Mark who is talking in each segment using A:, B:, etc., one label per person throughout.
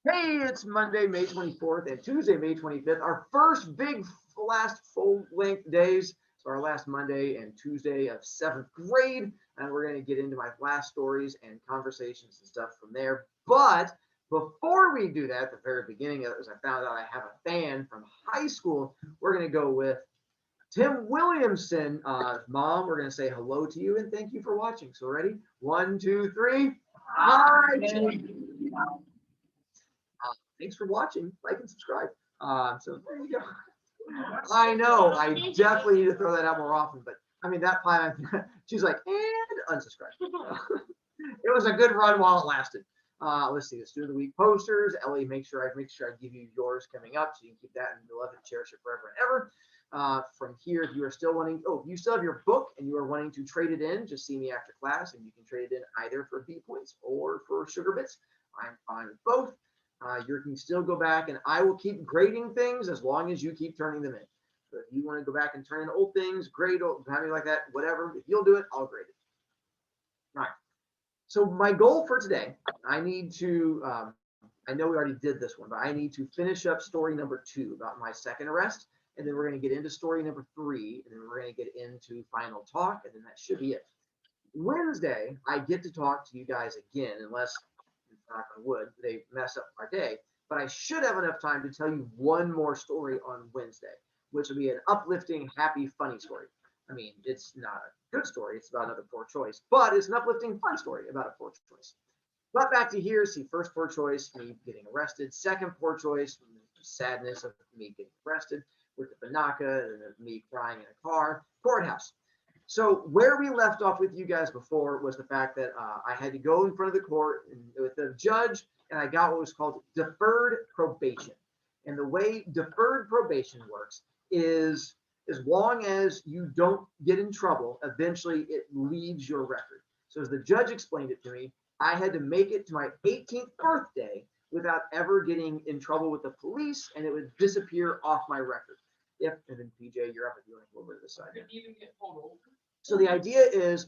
A: Hey, it's Monday, May 24th and Tuesday, May 25th, our first big last full-length days. So our last Monday and Tuesday of seventh grade. And we're going to get into my last stories and conversations and stuff from there. But before we do that, at the very beginning of it, as I found out I have a fan from high school, we're going to go with Tim Williamson. Mom, we're going to say hello to you and thank you for watching. So ready? One, two, three. Hi, Tim. Thanks for watching. Like and subscribe. So there you go. I know. I definitely need to throw that out more often. But I mean, that time, she's like, and unsubscribe. It was a good run while it lasted. Let's see. Let's do the week posters. Ellie, make sure I give you yours coming up so you can keep that and love it, cherish it forever and ever. From here, if you are still wanting, if you still have your book and you are wanting to trade it in, just see me after class and you can trade it in either for B points or for sugar bits. I'm fine with both. You can still go back and I will keep grading things as long as you keep turning them in. So if you want to go back and turn in old things, grade old, having like that, whatever. If you'll do it, I'll grade it. All right. So my goal for today, I need to, I know we already did this one, but I need to finish up story number 2 about my second arrest. And then we're going to get into story number 3. And then we're going to get into final talk. And then that should be it. Wednesday, I get to talk to you guys again, unless, knock on wood, they mess up our day. But I should have enough time to tell you one more story on Wednesday, which will be an uplifting, happy, funny story. I mean, it's not a good story. It's about another poor choice, but it's an uplifting, fun story about a poor choice. But back to here, see, first poor choice, me getting arrested. Second poor choice, sadness of me getting arrested with the Banaka and me crying in a car. Courthouse. So where we left off with you guys before was the fact that I had to go in front of the court with the judge, and I got what was called deferred probation. And the way deferred probation works is as long as you don't get in trouble, eventually it leaves your record. So as the judge explained it to me, I had to make it to my 18th birthday without ever getting in trouble with the police, and it would disappear off my record. Yep, and then PJ, you're up if you want to go over to the side.
B: Did you even get pulled over?
A: So the idea is,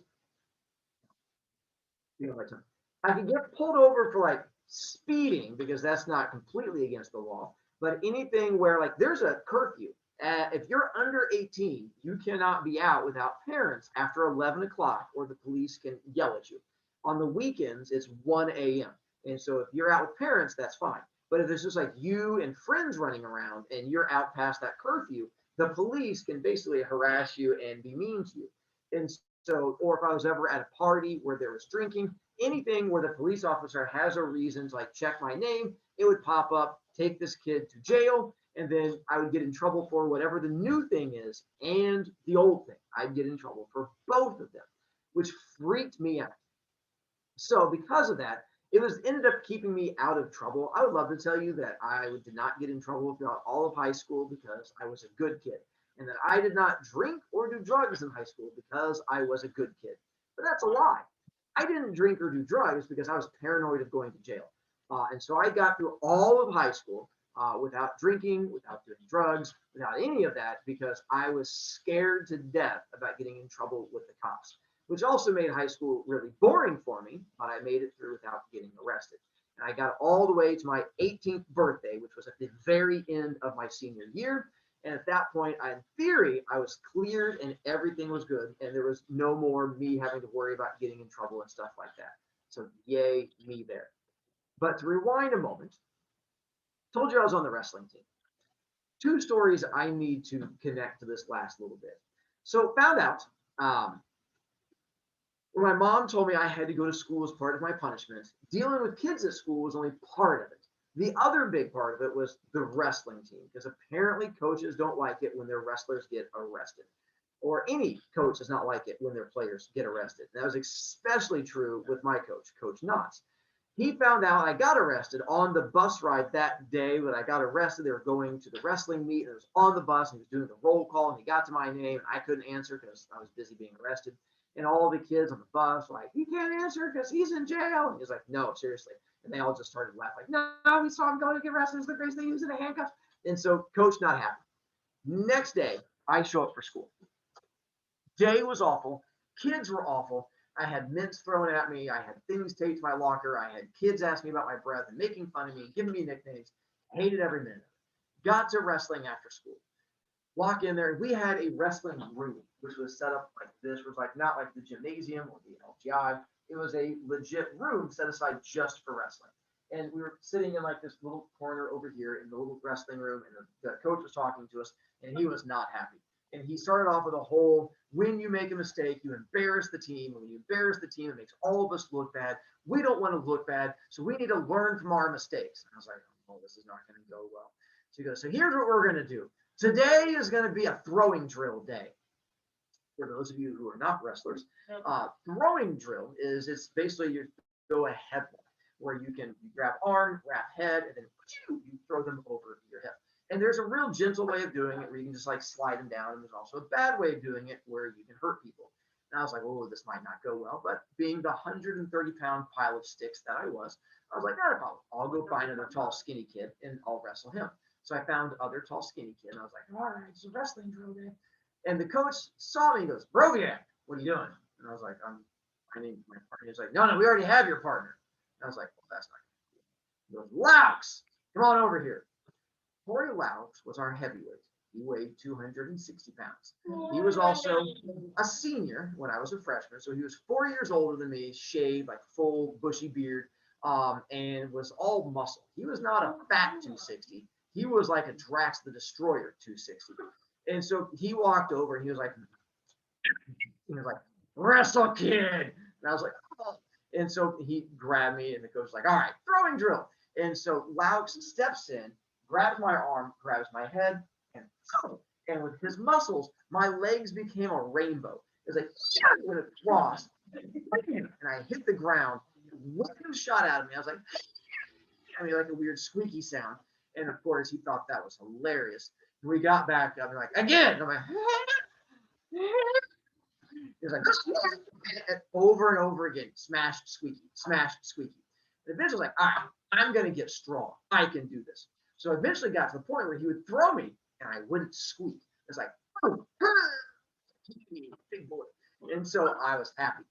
A: I can get pulled over for like speeding because that's not completely against the law, but anything where like there's a curfew. If you're under 18, you cannot be out without parents after 11 o'clock or the police can yell at you. On the weekends, it's 1 a.m. And so if you're out with parents, that's fine. But if it's just like you and friends running around and you're out past that curfew, the police can basically harass you and be mean to you. And so, or if I was ever at a party where there was drinking, anything where the police officer has a reason to like check my name, it would pop up, take this kid to jail, and then I would get in trouble for whatever the new thing is and the old thing. I'd get in trouble for both of them, which freaked me out. So because of that, it was ended up keeping me out of trouble. I would love to tell you that I did not get in trouble throughout all of high school because I was a good kid, and that I did not drink or do drugs in high school because I was a good kid. But that's a lie. I didn't drink or do drugs because I was paranoid of going to jail. And so I got through all of high school without drinking, without doing drugs, without any of that because I was scared to death about getting in trouble with the cops, which also made high school really boring for me, but I made it through without getting arrested. And I got all the way to my 18th birthday, which was at the very end of my senior year. And at that point, in theory, I was cleared and everything was good. And there was no more me having to worry about getting in trouble and stuff like that. So yay, me there. But to rewind a moment, told you I was on the wrestling team. 2 stories I need to connect to this last little bit. So found out when my mom told me I had to go to school as part of my punishment, dealing with kids at school was only part of it. The other big part of it was the wrestling team, because apparently coaches don't like it when their wrestlers get arrested, or any coach does not like it when their players get arrested. And that was especially true with my coach, Coach Knotts. He found out I got arrested on the bus ride that day when I got arrested. They were going to the wrestling meet, and it was on the bus, and he was doing the roll call, and he got to my name, and I couldn't answer because I was busy being arrested. And all the kids on the bus were like, he can't answer because he's in jail. And he's like, no, seriously. And they all just started laughing. Like, no, we saw him going to get arrested. It's the greatest thing. He was in a handcuff. And so coach not happy. Next day, I show up for school. Day was awful. Kids were awful. I had mints thrown at me. I had things taped to my locker. I had kids ask me about my breath and making fun of me, giving me nicknames. I hated every minute of it. Got to wrestling after school. Walk in there. We had a wrestling room, which was set up like this. It was like not like the gymnasium or the LGI. It was a legit room set aside just for wrestling. And we were sitting in like this little corner over here in the little wrestling room, and the coach was talking to us, and he was not happy. And he started off with a whole, when you make a mistake, you embarrass the team. When you embarrass the team, it makes all of us look bad. We don't want to look bad, so we need to learn from our mistakes. And I was like, oh, this is not going to go well. So he goes, so here's what we're going to do. Today is going to be a throwing drill day. For those of you who are not wrestlers, throwing drill is it's basically you go a headlock where you grab arm, wrap head, and then you throw them over your hip. And there's a real gentle way of doing it where you can just like slide them down. And there's also a bad way of doing it where you can hurt people. And I was like, oh, this might not go well. But being the 130-pound pile of sticks that I was like, not a problem. I'll go find another tall, skinny kid and I'll wrestle him. So I found the other tall, skinny kid. And I was like, all right, it's a wrestling drill day. And the coach saw me and goes, BroviCast, what are you doing? And I was like, I need my partner. He's like, no, we already have your partner. And I was like, well, that's not good. He goes, Laux, come on over here. Corey Laux was our heavyweight. He weighed 260 pounds. He was also a senior when I was a freshman. So he was 4 years older than me, shaved, like full bushy beard, and was all muscle. He was not a fat 260. He was like a Drax the Destroyer 260. And so he walked over and he was like, wrestle kid. And I was like, oh. And so he grabbed me and the coach was like, all right, throwing drill. And so Laux steps in, grabs my arm, grabs my head, and with his muscles, my legs became a rainbow. It was like, when it crossed, and I hit the ground, one shot out of me. I was like, like a weird squeaky sound. And of course, he thought that was hilarious. We got back up and like, again. And I'm like, he was like, over and over again, smashed, squeaky, smashed, squeaky. And eventually, I was like, all right, I'm going to get strong. I can do this. So I eventually got to the point where he would throw me and I wouldn't squeak. It's like, big boy. And so I was happy.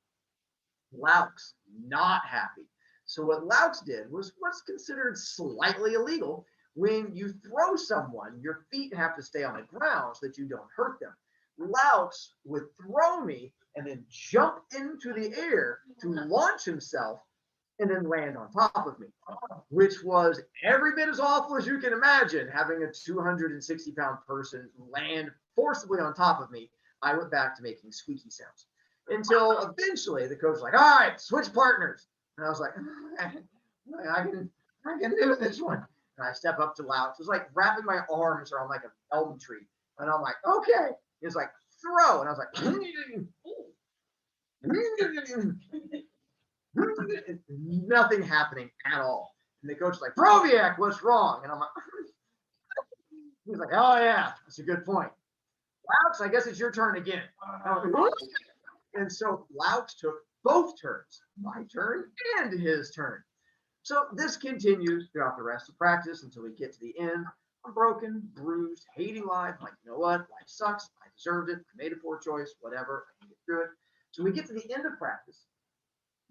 A: Laux, not happy. So what Laux did was what's considered slightly illegal. When you throw someone, your feet have to stay on the ground so that you don't hurt them. Laux would throw me and then jump into the air to launch himself and then land on top of me, which was every bit as awful as you can imagine, having a 260-pound person land forcibly on top of me. I went back to making squeaky sounds until eventually the coach was like, all right, switch partners. And I was like, I can do this one. And I step up to Laux. It was like wrapping my arms around like an elm tree. And I'm like, okay. He's like, throw. And I was like, nothing happening at all. And the coach was like, BroviCast, what's wrong? And I'm like, he's like, oh yeah, that's a good point. Laux, I guess it's your turn again. And so Laux took both turns, my turn and his turn. So this continues throughout the rest of practice until we get to the end. I'm broken, bruised, hating life. I'm like, you know what? Life sucks. I deserved it. I made a poor choice. Whatever. I can get through it. So we get to the end of practice.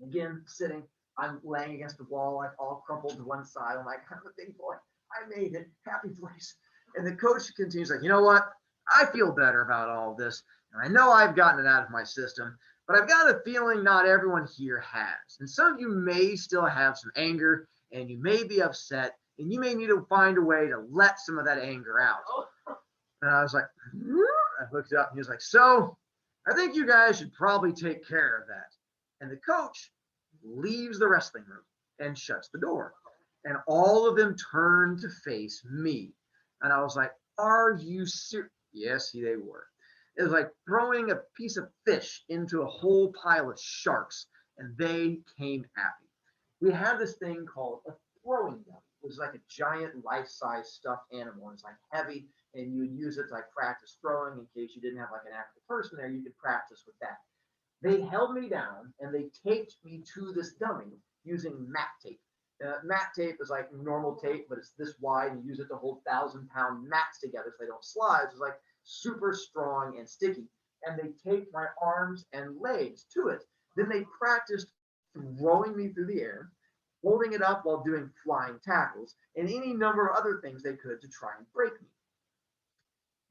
A: Again, sitting. I'm laying against the wall, like all crumpled to one side. I'm like, I'm a big boy. I made it. Happy place. And the coach continues like, you know what? I feel better about all this. And I know I've gotten it out of my system. But I've got a feeling not everyone here has. And some of you may still have some anger and you may be upset and you may need to find a way to let some of that anger out. And I was like, I looked up and he was like, so I think you guys should probably take care of that. And the coach leaves the wrestling room and shuts the door. And all of them turned to face me. And I was like, are you serious? Yes, they were. It was like throwing a piece of fish into a whole pile of sharks, and they came at me. We had this thing called a throwing gun. It was like a giant life-size stuffed animal. It's like heavy, and you would use it to like practice throwing in case you didn't have like an active person there. You could practice with that. They held me down, and they taped me to this dummy using mat tape. Mat tape is like normal tape, but it's this wide, and you use it to hold 1,000-pound mats together so they don't slide. It's like super strong and sticky, and they taped my arms and legs to it Then they practiced throwing me through the air, holding it up while doing flying tackles, and any number of other things they could to try and break me.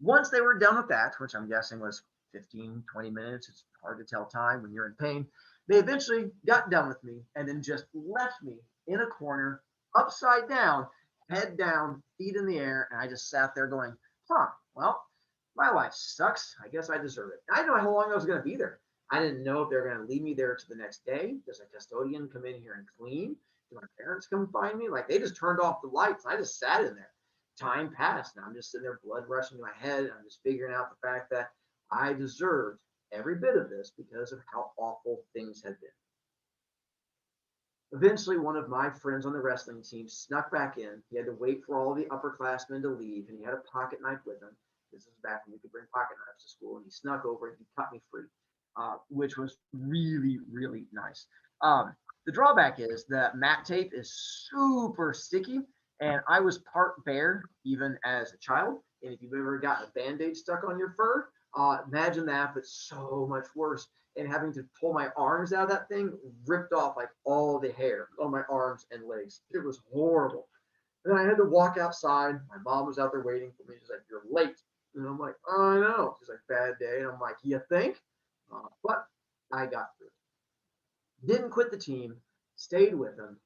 A: Once they were done with that, which I'm guessing was 15, 20 minutes, it's hard to tell time when you're in pain, they eventually got done with me and then just left me in a corner, upside down, head down, feet in the air, and I just sat there going, huh, well, my life sucks. I guess I deserve it. I didn't know how long I was going to be there. I didn't know if they were going to leave me there to the next day. Does a custodian come in here and clean? Do my parents come find me? Like they just turned off the lights. I just sat in there. Time passed, and I'm just sitting there, blood rushing to my head. And I'm just figuring out the fact that I deserved every bit of this because of how awful things had been. Eventually, one of my friends on the wrestling team snuck back in. He had to wait for all the upperclassmen to leave, and he had a pocket knife with him. This is back when you could bring pocket knives to school, and he snuck over and he cut me free, which was really, really nice. The drawback is that mat tape is super sticky, and I was part bear even as a child. And if you've ever gotten a band-aid stuck on your fur, imagine that, but so much worse. And having to pull my arms out of that thing ripped off like all the hair on my arms and legs. It was horrible. And then I had to walk outside. My mom was out there waiting for me. She's like, "You're late." And I'm like, "Oh, I know." She's like, "Bad day." And I'm like, "You think?" But I got through it. Didn't quit the team, stayed with them.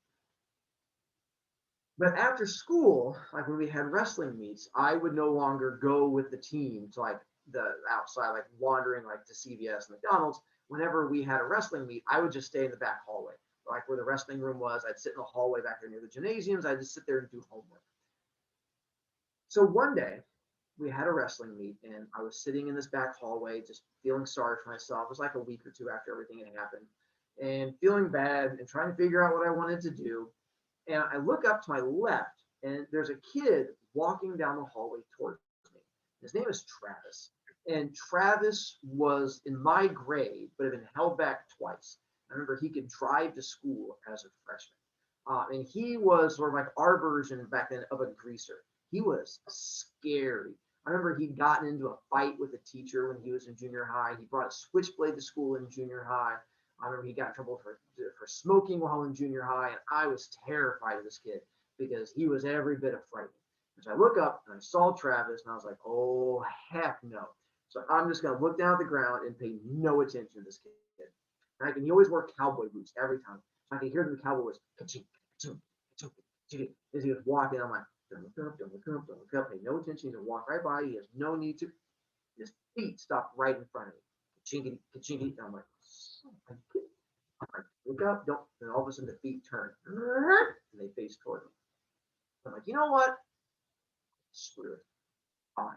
A: But after school, like when we had wrestling meets, I would no longer go with the team to like the outside, like wandering like to CVS and McDonald's. Whenever we had a wrestling meet, I would just stay in the back hallway, like where the wrestling room was. I'd sit in the hallway back there near the gymnasiums. I'd just sit there and do homework. So one day we had a wrestling meet, and I was sitting in this back hallway, just feeling sorry for myself. It was like a week or two after everything had happened, and feeling bad and trying to figure out what I wanted to do. And I look up to my left, and there's a kid walking down the hallway towards me. His name is Travis. And Travis was in my grade, but had been held back twice. I remember he could drive to school as a freshman. And he was sort of like our version back then of a greaser. He was scary. I remember he'd gotten into a fight with a teacher when he was in junior high. He brought a switchblade to school in junior high. I remember he got in trouble for smoking while in junior high, and I was terrified of this kid because he was every bit of frightening. So I look up and I saw Travis, and I was like, "Oh heck no!" So I'm just gonna look down at the ground and pay no attention to this kid. And he always wore cowboy boots every time, so I could hear the cowboy was ka-ching, ka-ching, ka-ching, ka-ching, as he was walking. I'm like, "Don't look up, don't look up, don't look up." Pay no attention. He's gonna walk right by. He has no need to. His feet stopped right in front of me. Ka-ching, ka-ching, and I'm like, I look up, don't, and all of a sudden the feet turn and they face toward me. I'm like, you know what? Screw it. Fine.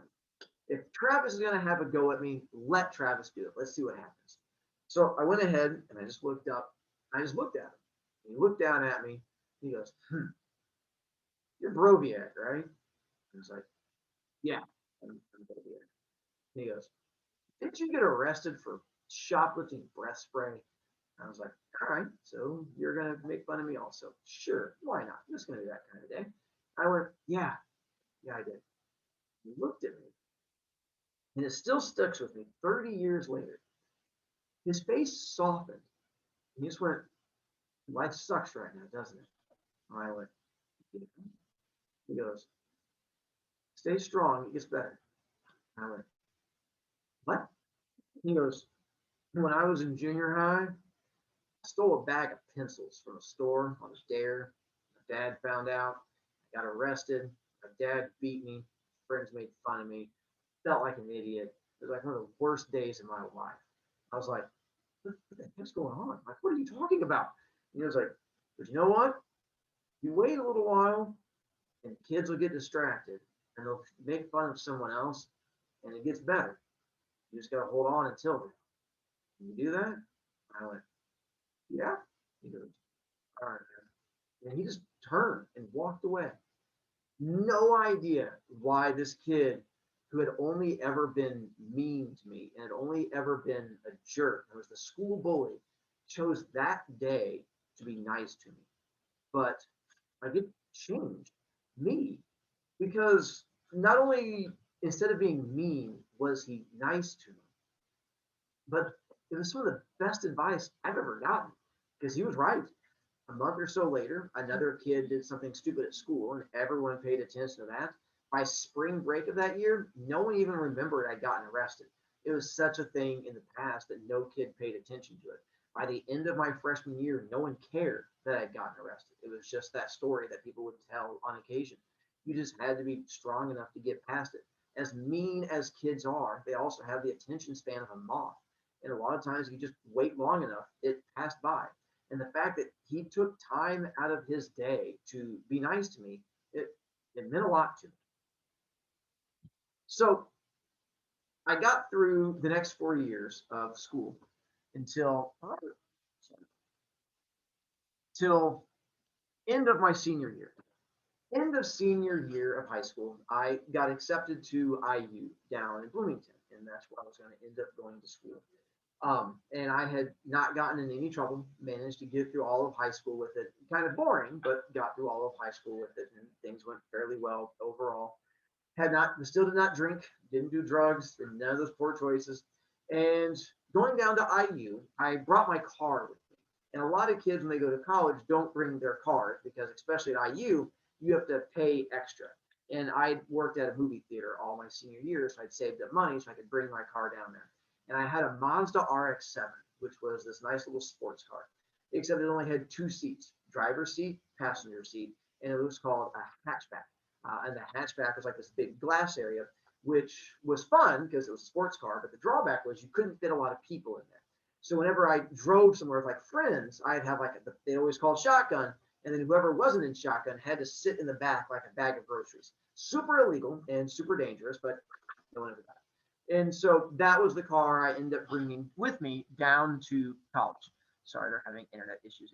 A: If Travis is gonna have a go at me, let Travis do it. Let's see what happens. So I went ahead and I just looked up. I just looked at him. He looked down at me. He goes, "You're BroviCast, right?" I was like, "Yeah, I'm BroviCast." He goes, "Didn't you get arrested for shoplifting breath spray?" I was like, "All right, so you're gonna make fun of me also? Sure, why not? I'm just gonna do that kind of day." I went, "Yeah, yeah, I did." He looked at me, and it still sticks with me 30 years later. His face softened. And he just went, "Life sucks right now, doesn't it?" And I went, "Yeah." He goes, "Stay strong, it gets better." And I went, "What?" He goes, "When I was in junior high, I stole a bag of pencils from a store on a dare. My dad found out. I got arrested. My dad beat me. Friends made fun of me. Felt like an idiot. It was like one of the worst days of my life. I was like, what the heck's going on? Like, what are you talking about?" And he was like, "But you know what? You wait a little while, and kids will get distracted, and they'll make fun of someone else, and it gets better. You just got to hold on until then. Can you do that?" I went, "Yeah." He goes, "All right, man." And he just turned and walked away. No idea why this kid who had only ever been mean to me and had only ever been a jerk and was the school bully chose that day to be nice to me. But like it changed me because not only instead of being mean was he nice to me, but It was some of the best advice I've ever gotten because he was right. A month or so later, another kid did something stupid at school, and everyone paid attention to that. By spring break of that year, no one even remembered I'd gotten arrested. It was such a thing in the past that no kid paid attention to it. By the end of my freshman year, no one cared that I'd gotten arrested. It was just that story that people would tell on occasion. You just had to be strong enough to get past it. As mean as kids are, they also have the attention span of a moth. And a lot of times, if you just wait long enough, it passed by. And the fact that he took time out of his day to be nice to me, it meant a lot to me. So I got through the next 4 years of school until till end of my senior year. End of senior year of high school, I got accepted to IU down in Bloomington, and that's where I was going to end up going to school. And I had not gotten in any trouble, managed to get through all of high school with it. Kind of boring, but got through all of high school with it, and things went fairly well overall. Had not, still did not drink, didn't do drugs, and none of those poor choices. And going down to IU, I brought my car with me. And a lot of kids, when they go to college, don't bring their cars because, especially at IU, you have to pay extra. And I worked at a movie theater all my senior year, so I'd saved up money so I could bring my car down there. And I had a Mazda RX-7, which was this nice little sports car, except it only had two seats, driver's seat, passenger seat, and it was called a hatchback. And the hatchback was like this big glass area, which was fun because it was a sports car, but the drawback was you couldn't fit a lot of people in there. So whenever I drove somewhere with like friends, I'd have like they always called shotgun, and then whoever wasn't in shotgun had to sit in the back like a bag of groceries. Super illegal and super dangerous, but no one ever got it. And so that was the car I ended up bringing with me down to college. Sorry, they're having internet issues.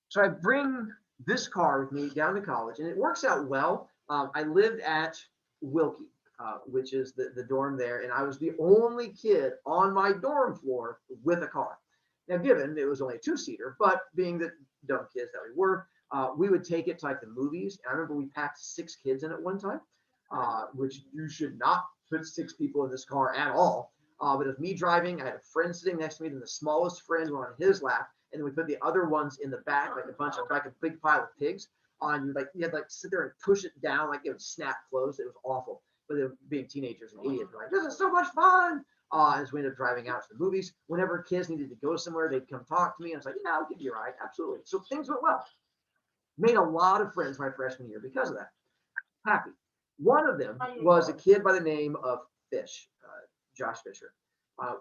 A: So I bring this car with me down to college, and it works out well. I lived at Wilkie, which is the dorm there, and I was the only kid on my dorm floor with a car. Now, given it was only a two-seater, but being the dumb kids that we would take it to like the movies. And I remember we packed 6 kids in at one time, which you should not put 6 people in this car at all. But it was me driving. I had a friend sitting next to me, then the smallest friend were on his lap, and then we put the other ones in the back, like a bunch of like a big pile of pigs. On you had like sit there and push it down, like it would snap closed. It was awful. But then being teenagers and idiots, we're like, this is so much fun. As we ended up driving out to the movies, whenever kids needed to go somewhere, they'd come talk to me. I was like, yeah, I'll give you a ride. Absolutely. So things went well. Made a lot of friends my freshman year because of that. Happy. One of them was a kid by the name of Fish, Josh Fisher,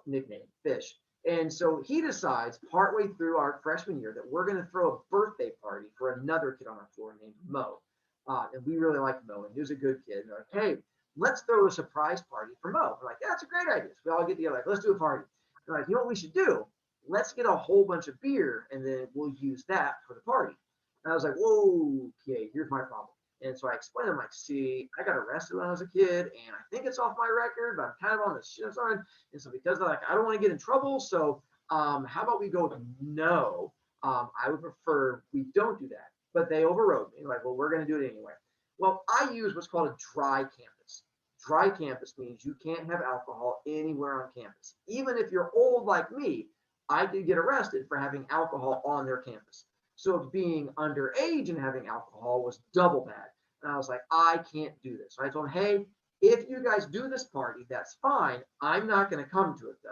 A: nickname Fish. And so he decides partway through our freshman year that we're going to throw a birthday party for another kid on our floor named Mo. And we really liked Mo, and he was a good kid. And they're like, hey, let's throw a surprise party for Mo. We're like, yeah, that's a great idea. So we all get together, like, let's do a party. They're like, you know what we should do? Let's get a whole bunch of beer, and then we'll use that for the party. And I was like, whoa, okay, here's my problem. And so I explained, I'm like, see, I got arrested when I was a kid, and I think it's off my record, but I'm kind of on the shit side. And so because like I don't want to get in trouble, so how about we go with no? I would prefer we don't do that. But they overrode me, like, well, we're going to do it anyway. Well, I use what's called a dry campus. Dry campus means you can't have alcohol anywhere on campus. Even if you're old like me, I could get arrested for having alcohol on their campus. So being underage and having alcohol was double bad. And I was like, I can't do this. So I told him, hey, if you guys do this party, that's fine. I'm not going to come to it though.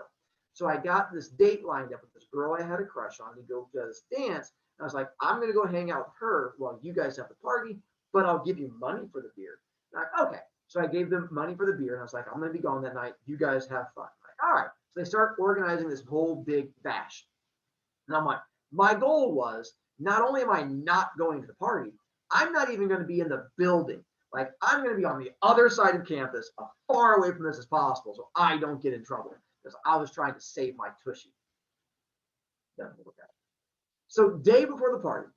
A: So I got this date lined up with this girl I had a crush on to go to this dance. And I was like, I'm going to go hang out with her while you guys have the party, but I'll give you money for the beer. And I'm like, okay. So I gave them money for the beer. And I was like, I'm going to be gone that night. You guys have fun. I'm like, all right. So they start organizing this whole big bash. And I'm like, my goal was not only am I not going to the party, I'm not even going to be in the building. Like I'm going to be on the other side of campus, as far away from this as possible, so I don't get in trouble. Because I was trying to save my tushy. So day before the party,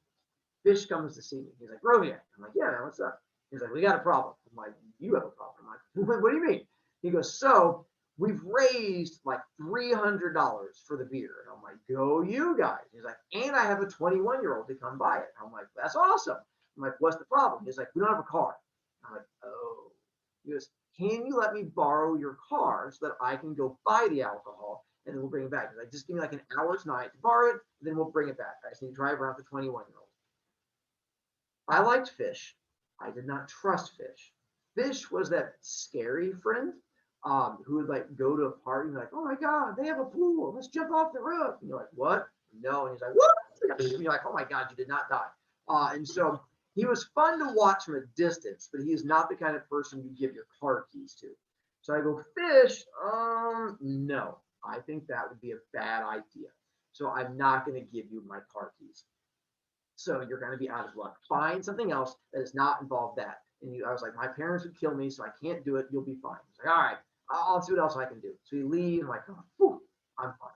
A: Fish comes to see me. He's like, Roviak. I'm like, yeah, man, what's up? He's like, we got a problem. I'm like, you have a problem. I'm like, what do you mean? He goes, so we've raised like $300 for the beer. And I'm like, go you guys. He's like, and I have a 21-year-old to come buy it. I'm like, that's awesome. I'm like, what's the problem? He's like, we don't have a car. I'm like, oh. He goes, can you let me borrow your car so that I can go buy the alcohol and then we'll bring it back? He's like, just give me like an hour's night to borrow it, and then we'll bring it back. I just need to drive around the 21-year-old. I liked Fish. I did not trust Fish. Fish was that scary friend who would like go to a party and be like, oh my God, they have a pool. Let's jump off the roof. And you're like, what? No. And he's like, what? And you're like, oh my God, you did not die. And so he was fun to watch from a distance, but he is not the kind of person you give your car keys to. So I go, Fish, no, I think that would be a bad idea. So I'm not going to give you my car keys. So you're going to be out of luck. Find something else that does not involve that. And I was like, my parents would kill me, so I can't do it. You'll be fine. He's like, all right, I'll see what else I can do. So he leaves. I'm like, oh, whew, I'm fine.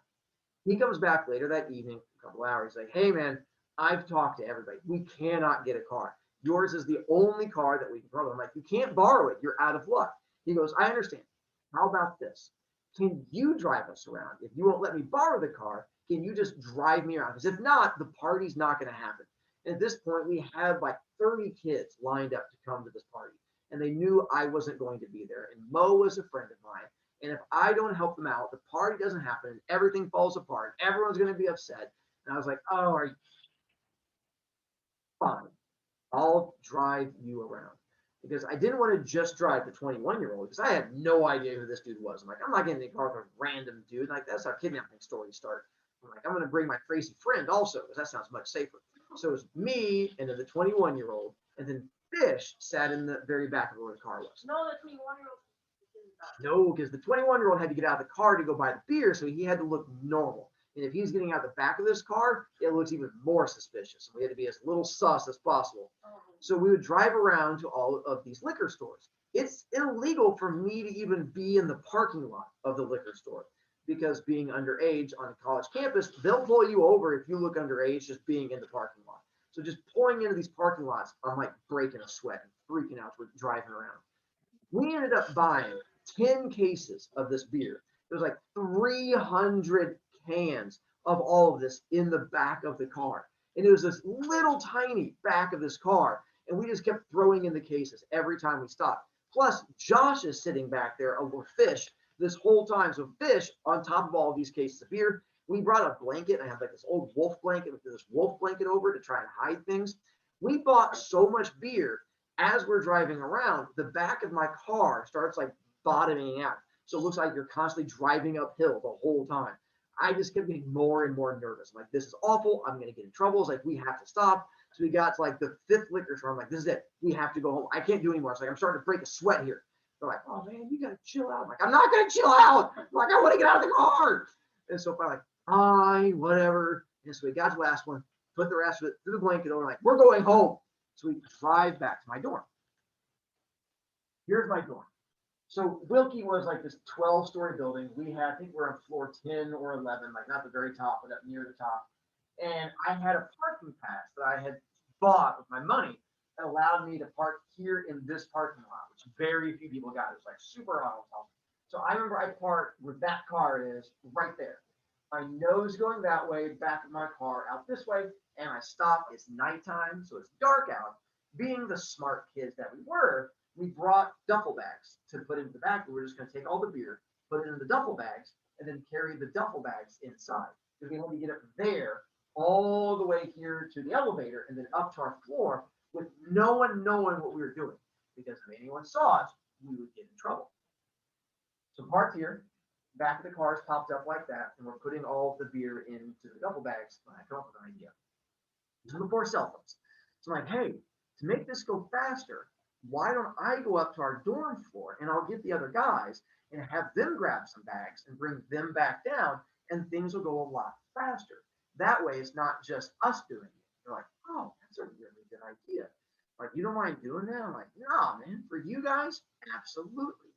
A: He comes back later that evening, a couple hours. He's like, hey, man, I've talked to everybody. We cannot get a car. Yours is the only car that we can borrow. I'm like, you can't borrow it. You're out of luck. He goes, I understand. How about this? Can you drive us around? If you won't let me borrow the car, can you just drive me around? Because if not, the party's not going to happen. And at this point, we had like 30 kids lined up to come to this party. And they knew I wasn't going to be there. And Mo was a friend of mine. And if I don't help them out, the party doesn't happen. Everything falls apart. Everyone's going to be upset. And I was like, oh, are you fine? I'll drive you around. Because I didn't want to just drive the 21-year-old because I had no idea who this dude was. I'm like, I'm not getting in a car with a random dude. Like, that's how kidnapping stories start. I'm like, I'm going to bring my crazy friend also because that sounds much safer. So it was me and then the 21-year-old, and then Fish sat in the very back of where the car was.
B: No, the 21-year-old.
A: No, because the 21-year-old had to get out of the car to go buy the beer, so he had to look normal. And if he's getting out the back of this car, it looks even more suspicious. And we had to be as little sus as possible. So we would drive around to all of these liquor stores. It's illegal for me to even be in the parking lot of the liquor store because being underage on a college campus, they'll pull you over if you look underage just being in the parking lot. So just pulling into these parking lots, I'm like breaking a sweat and freaking out with driving around. We ended up buying 10 cases of this beer. There was like 300 cans of all of this in the back of the car. And it was this little tiny back of this car. And we just kept throwing in the cases every time we stopped. Plus, Josh is sitting back there over Fish this whole time. So Fish, on top of all of these cases of beer, we brought a blanket. I had like this old wolf blanket with this wolf blanket over to try and hide things. We bought so much beer as we're driving around, the back of my car starts like bottoming out. So it looks like you're constantly driving uphill the whole time. I just kept getting more and more nervous. I'm like, this is awful. I'm going to get in trouble. It's like, we have to stop. So we got to like the 5th liquor store. I'm like, this is it. We have to go home. I can't do anymore. It's like, I'm starting to break a sweat here. They're like, oh man, you got to chill out. I'm like, I'm not going to chill out. I'm like, I want to get out of the car. And so I'm like, fine, whatever. And so we got to the last one, put the rest of it through the blanket over, like, we're going home. So we drive back to my dorm. Here's my dorm. So Wilkie was like this 12-story building. We had, I think we're on floor 10 or 11, like not the very top, but up near the top. And I had a parking pass that I had bought with my money that allowed me to park here in this parking lot, which very few people got. It was like super auto. So I remember I parked where that car is right there. My nose going that way, back of my car out this way, and I stop. It's nighttime, so it's dark out. Being the smart kids that we were, we brought duffel bags to put into the back. We were just going to take all the beer, put it in the duffel bags, and then carry the duffel bags inside. Because we had to get up there all the way here to the elevator and then up to our floor with no one knowing what we were doing. Because if anyone saw us, we would get in trouble. So parked here, back of the cars popped up like that, and we're putting all of the beer into the duffel bags when I come up with an idea. This was before cell phones. So I'm like, hey, to make this go faster, why don't I go up to our dorm floor and I'll get the other guys and have them grab some bags and bring them back down, and things will go a lot faster. That way, it's not just us doing it. They're like, oh, that's a really good idea. Like, you don't mind doing that? I'm like, nah, man, for you guys, absolutely.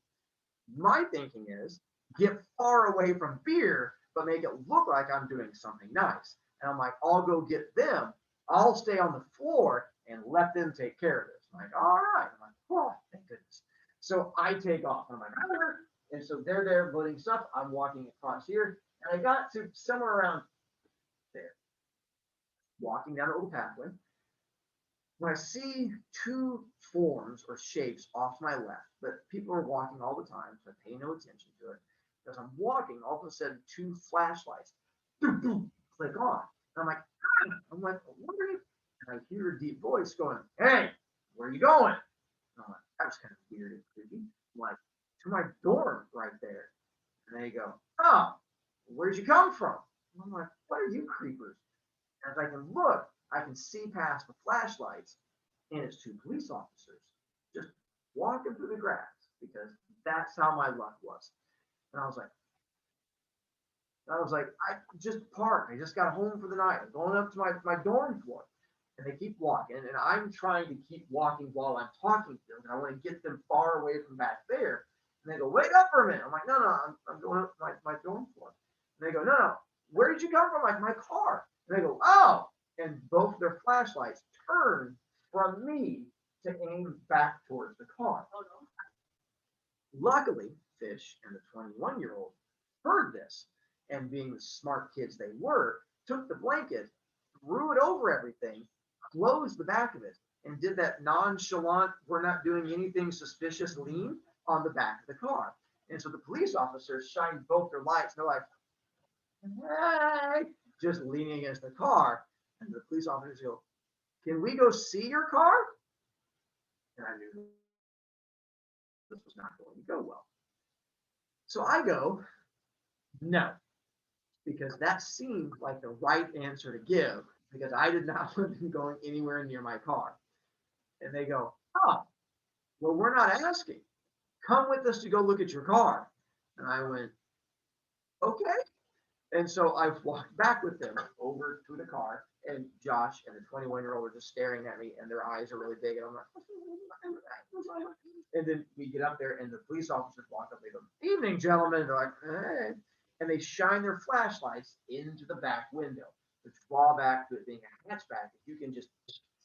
A: My thinking is get far away from beer, but make it look like I'm doing something nice. And I'm like, I'll go get them. I'll stay on the floor and let them take care of this. I'm like, all right. I'm like, oh, thank goodness. So I take off. I'm like, arr! And so they're there loading stuff. I'm walking across here, and I got to somewhere around there, walking down the little pathway. when I see two forms or shapes off my left, but people are walking all the time, so I pay no attention to it. As I'm walking, all of a sudden, two flashlights boom, boom, click on. And I'm like, ah! I'm like, what are you? And I hear a deep voice going, hey, where are you going? And I'm like, that was kind of weird and creepy. I'm like, to my dorm right there. And they go, oh, where'd you come from? And I'm like, what are you creepers? And as I can look, I can see past the flashlights, and it's two police officers just walking through the grass because that's how my luck was. And I was like, I just parked. I just got home for the night. I'm going up to my dorm floor. And they keep walking, and I'm trying to keep walking while I'm talking to them. And I want to get them far away from back there. And they go, wait up for a minute. I'm like, no, I'm going up to my dorm floor. And they go, no, where did you come from? Like, my car. And they go, oh. And both their flashlights turn from me to aim back towards the car. Oh, no. Luckily, Fish and the 21-year-old heard this, and being the smart kids they were, took the blanket, threw it over everything, closed the back of it, and did that nonchalant, we're not doing anything suspicious lean on the back of the car. And so the police officers shined both their lights, and they're like, hey, just leaning against the car. And the police officers go, can we go see your car? And I knew this was not going to go well. So I go, no, because that seemed like the right answer to give, because I did not want them going anywhere near my car. And they go, oh, well, we're not asking. Come with us to go look at your car. And I went, okay. And so I walked back with them over to the car, and Josh and the 21-year-old are just staring at me, and their eyes are really big. And I'm like, and then we get up there, and the police officers walk up. They go, evening, gentlemen. They're like, hey. And they shine their flashlights into the back window. The drawback to it being a hatchback is you can just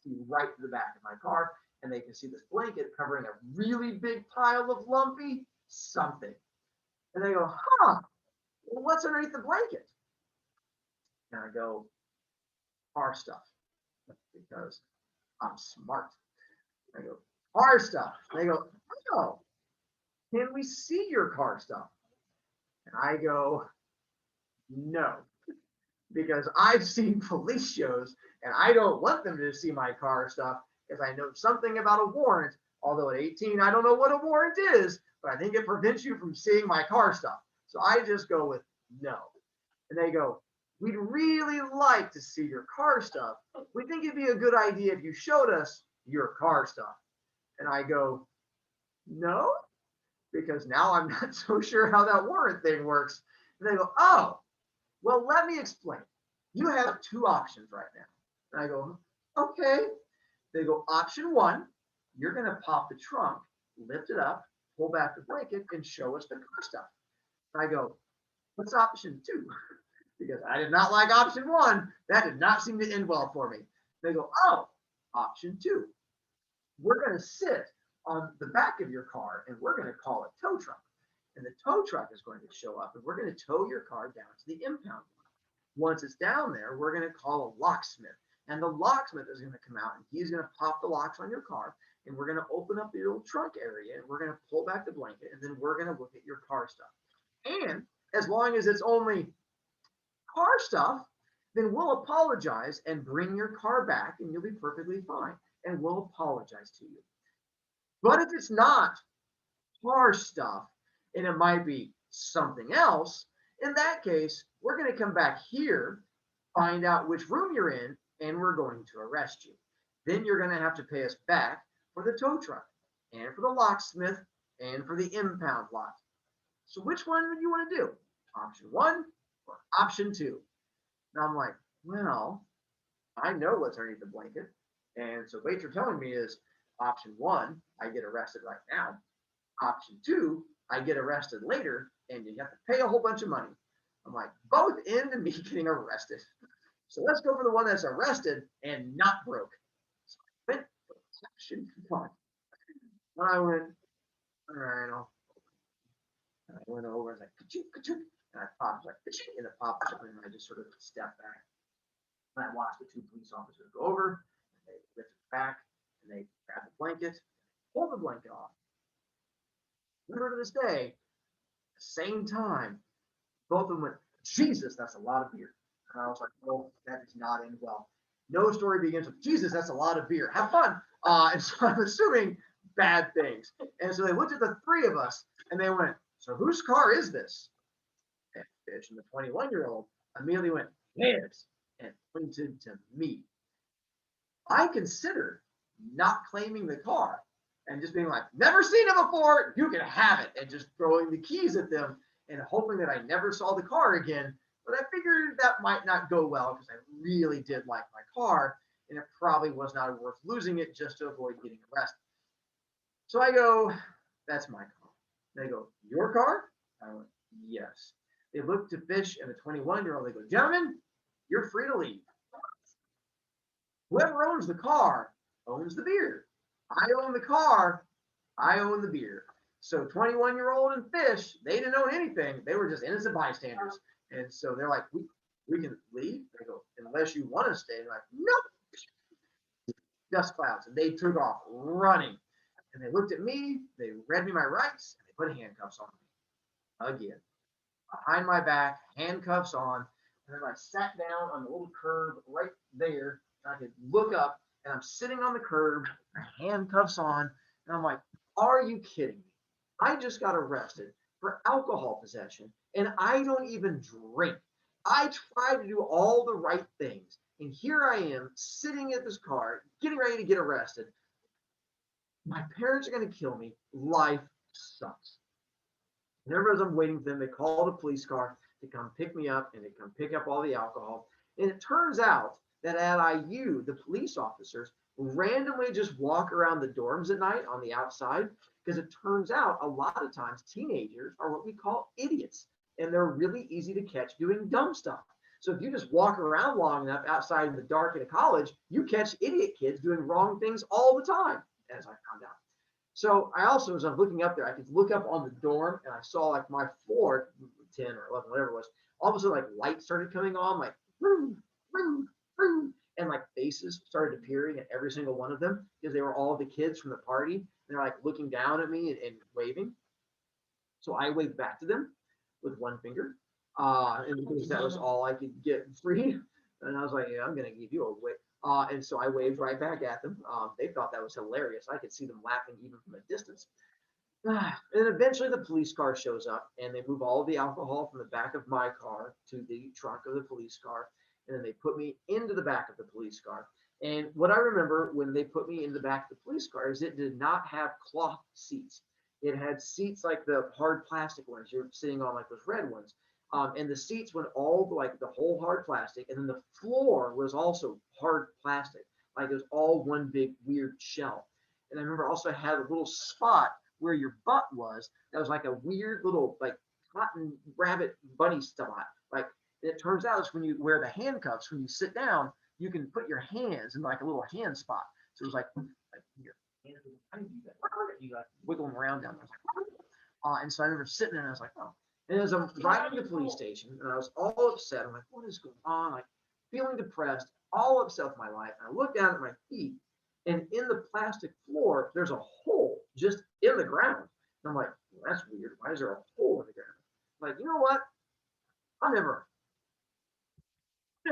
A: see right to the back of my car, and they can see this blanket covering a really big pile of lumpy something. And they go, huh, well, what's underneath the blanket? And I go, car stuff, because I'm smart. I go, car stuff. They go, oh, can we see your car stuff? And I go, no, because I've seen police shows and I don't want them to see my car stuff because I know something about a warrant. Although at 18, I don't know what a warrant is, but I think it prevents you from seeing my car stuff. So I just go with no. And they go, we'd really like to see your car stuff. We think it'd be a good idea if you showed us your car stuff. And I go, no, because now I'm not so sure how that warrant thing works. And they go, oh, well, let me explain. You have two options right now. And I go, okay. They go, option one, you're going to pop the trunk, lift it up, pull back the blanket, and show us the car stuff. And I go, what's option two? Because I did not like option one. That did not seem to end well for me. They go, oh, option two, we're going to sit on the back of your car, and we're going to call it tow truck. And the tow truck is going to show up, and we're going to tow your car down to the impound lot. Once it's down there, we're going to call a locksmith. And the locksmith is going to come out, and he's going to pop the locks on your car, and we're going to open up the little trunk area, and we're going to pull back the blanket, and then we're going to look at your car stuff. And as long as it's only car stuff, then we'll apologize and bring your car back, and you'll be perfectly fine, and we'll apologize to you. But if it's not car stuff, and it might be something else, in that case, we're going to come back here, find out which room you're in, and we're going to arrest you. Then you're going to have to pay us back for the tow truck, and for the locksmith, and for the impound lot. So which one would you want to do? Option one or option two? Now I'm like, well, I know what's underneath the blanket. And so what you're telling me is option one, I get arrested right now. Option two, I get arrested later, and you have to pay a whole bunch of money. I'm like, both end in me getting arrested. So let's go for the one that's arrested and not broke. So I went for option one. When I went, all right, and I went over and I was like, ka-chink, ka-chink, and I popped like ka-chink, and it popped up, and I just sort of stepped back. And I watched the two police officers go over, and they lifted back, and they grab the blanket, pull the blanket off. Remember to this day, the same time, both of them went, Jesus, that's a lot of beer. And I was like, oh, that does not end well. No story begins with, Jesus, that's a lot of beer. Have fun. And so I'm assuming bad things. And so they looked at the three of us and they went, so whose car is this? And Fish and the 21-year-old immediately went, theirs, and pointed to me. I considered not claiming the car and just being like, never seen it before, you can have it, and just throwing the keys at them and hoping that I never saw the car again. But I figured that might not go well because I really did like my car, and it probably was not worth losing it just to avoid getting arrested. So I go, that's my car. They go, your car? I went, yes. They look to Fish and the 21-year-old. They go, gentlemen, you're free to leave. Whoever owns the car owns the beer. I own the car. I own the beer. So 21-year-old and Fish, they didn't own anything. They were just innocent bystanders. And so they're like, we can leave. They go, unless you want to stay. They're like, nope. Dust clouds. And they took off running. And they looked at me. They read me my rights. And they put handcuffs on me again. Behind my back, handcuffs on. And then I sat down on the little curb right there. I could look up, and I'm sitting on the curb, handcuffs on, and I'm like, are you kidding me? I just got arrested for alcohol possession, and I don't even drink. I tried to do all the right things, and here I am sitting at this car, getting ready to get arrested. My parents are going to kill me. Life sucks. Whenever as I'm waiting for them, they call the police car to come pick me up, and they come pick up all the alcohol. And it turns out that at IU, the police officers randomly just walk around the dorms at night on the outside, because it turns out a lot of times teenagers are what we call idiots, and they're really easy to catch doing dumb stuff. So if you just walk around long enough outside in the dark in a college, you catch idiot kids doing wrong things all the time, as I found out. So I also, as I'm looking up there, I could look up on the dorm, and I saw like my floor, 10 or 11, whatever it was, all of a sudden like lights started coming on, like vroom, vroom, vroom, and like faces started appearing at every single one of them because they were all the kids from the party. And they're like looking down at me and waving. So I waved back to them with one finger, and because that was all I could get free. And I was like, yeah, I'm gonna give you a wave. And so I waved right back at them. They thought that was hilarious. I could see them laughing even from a distance. And eventually the police car shows up, and they move all the alcohol from the back of my car to the trunk of the police car. And then they put me into the back of the police car. And what I remember when they put me in the back of the police car is it did not have cloth seats. It had seats like the hard plastic ones you're sitting on, like those red ones. And the seats went all like the whole hard plastic. And then the floor was also hard plastic. Like it was all one big weird shell. And I remember also had a little spot where your butt was. That was like a weird little like cotton rabbit bunny spot. Like it turns out it's when you wear the handcuffs, when you sit down, you can put your hands in like a little hand spot. So it was like your hands, how do you do that? You like wiggle them around down there. And so I remember sitting there and I was like, oh. And as I'm driving to the police station, and I was all upset, I'm like, what is going on? Like feeling depressed, all upset with my life. And I look down at my feet, and in the plastic floor, there's a hole just in the ground. And I'm like, well, that's weird. Why is there a hole in the ground? I'm like, you know what? I'm never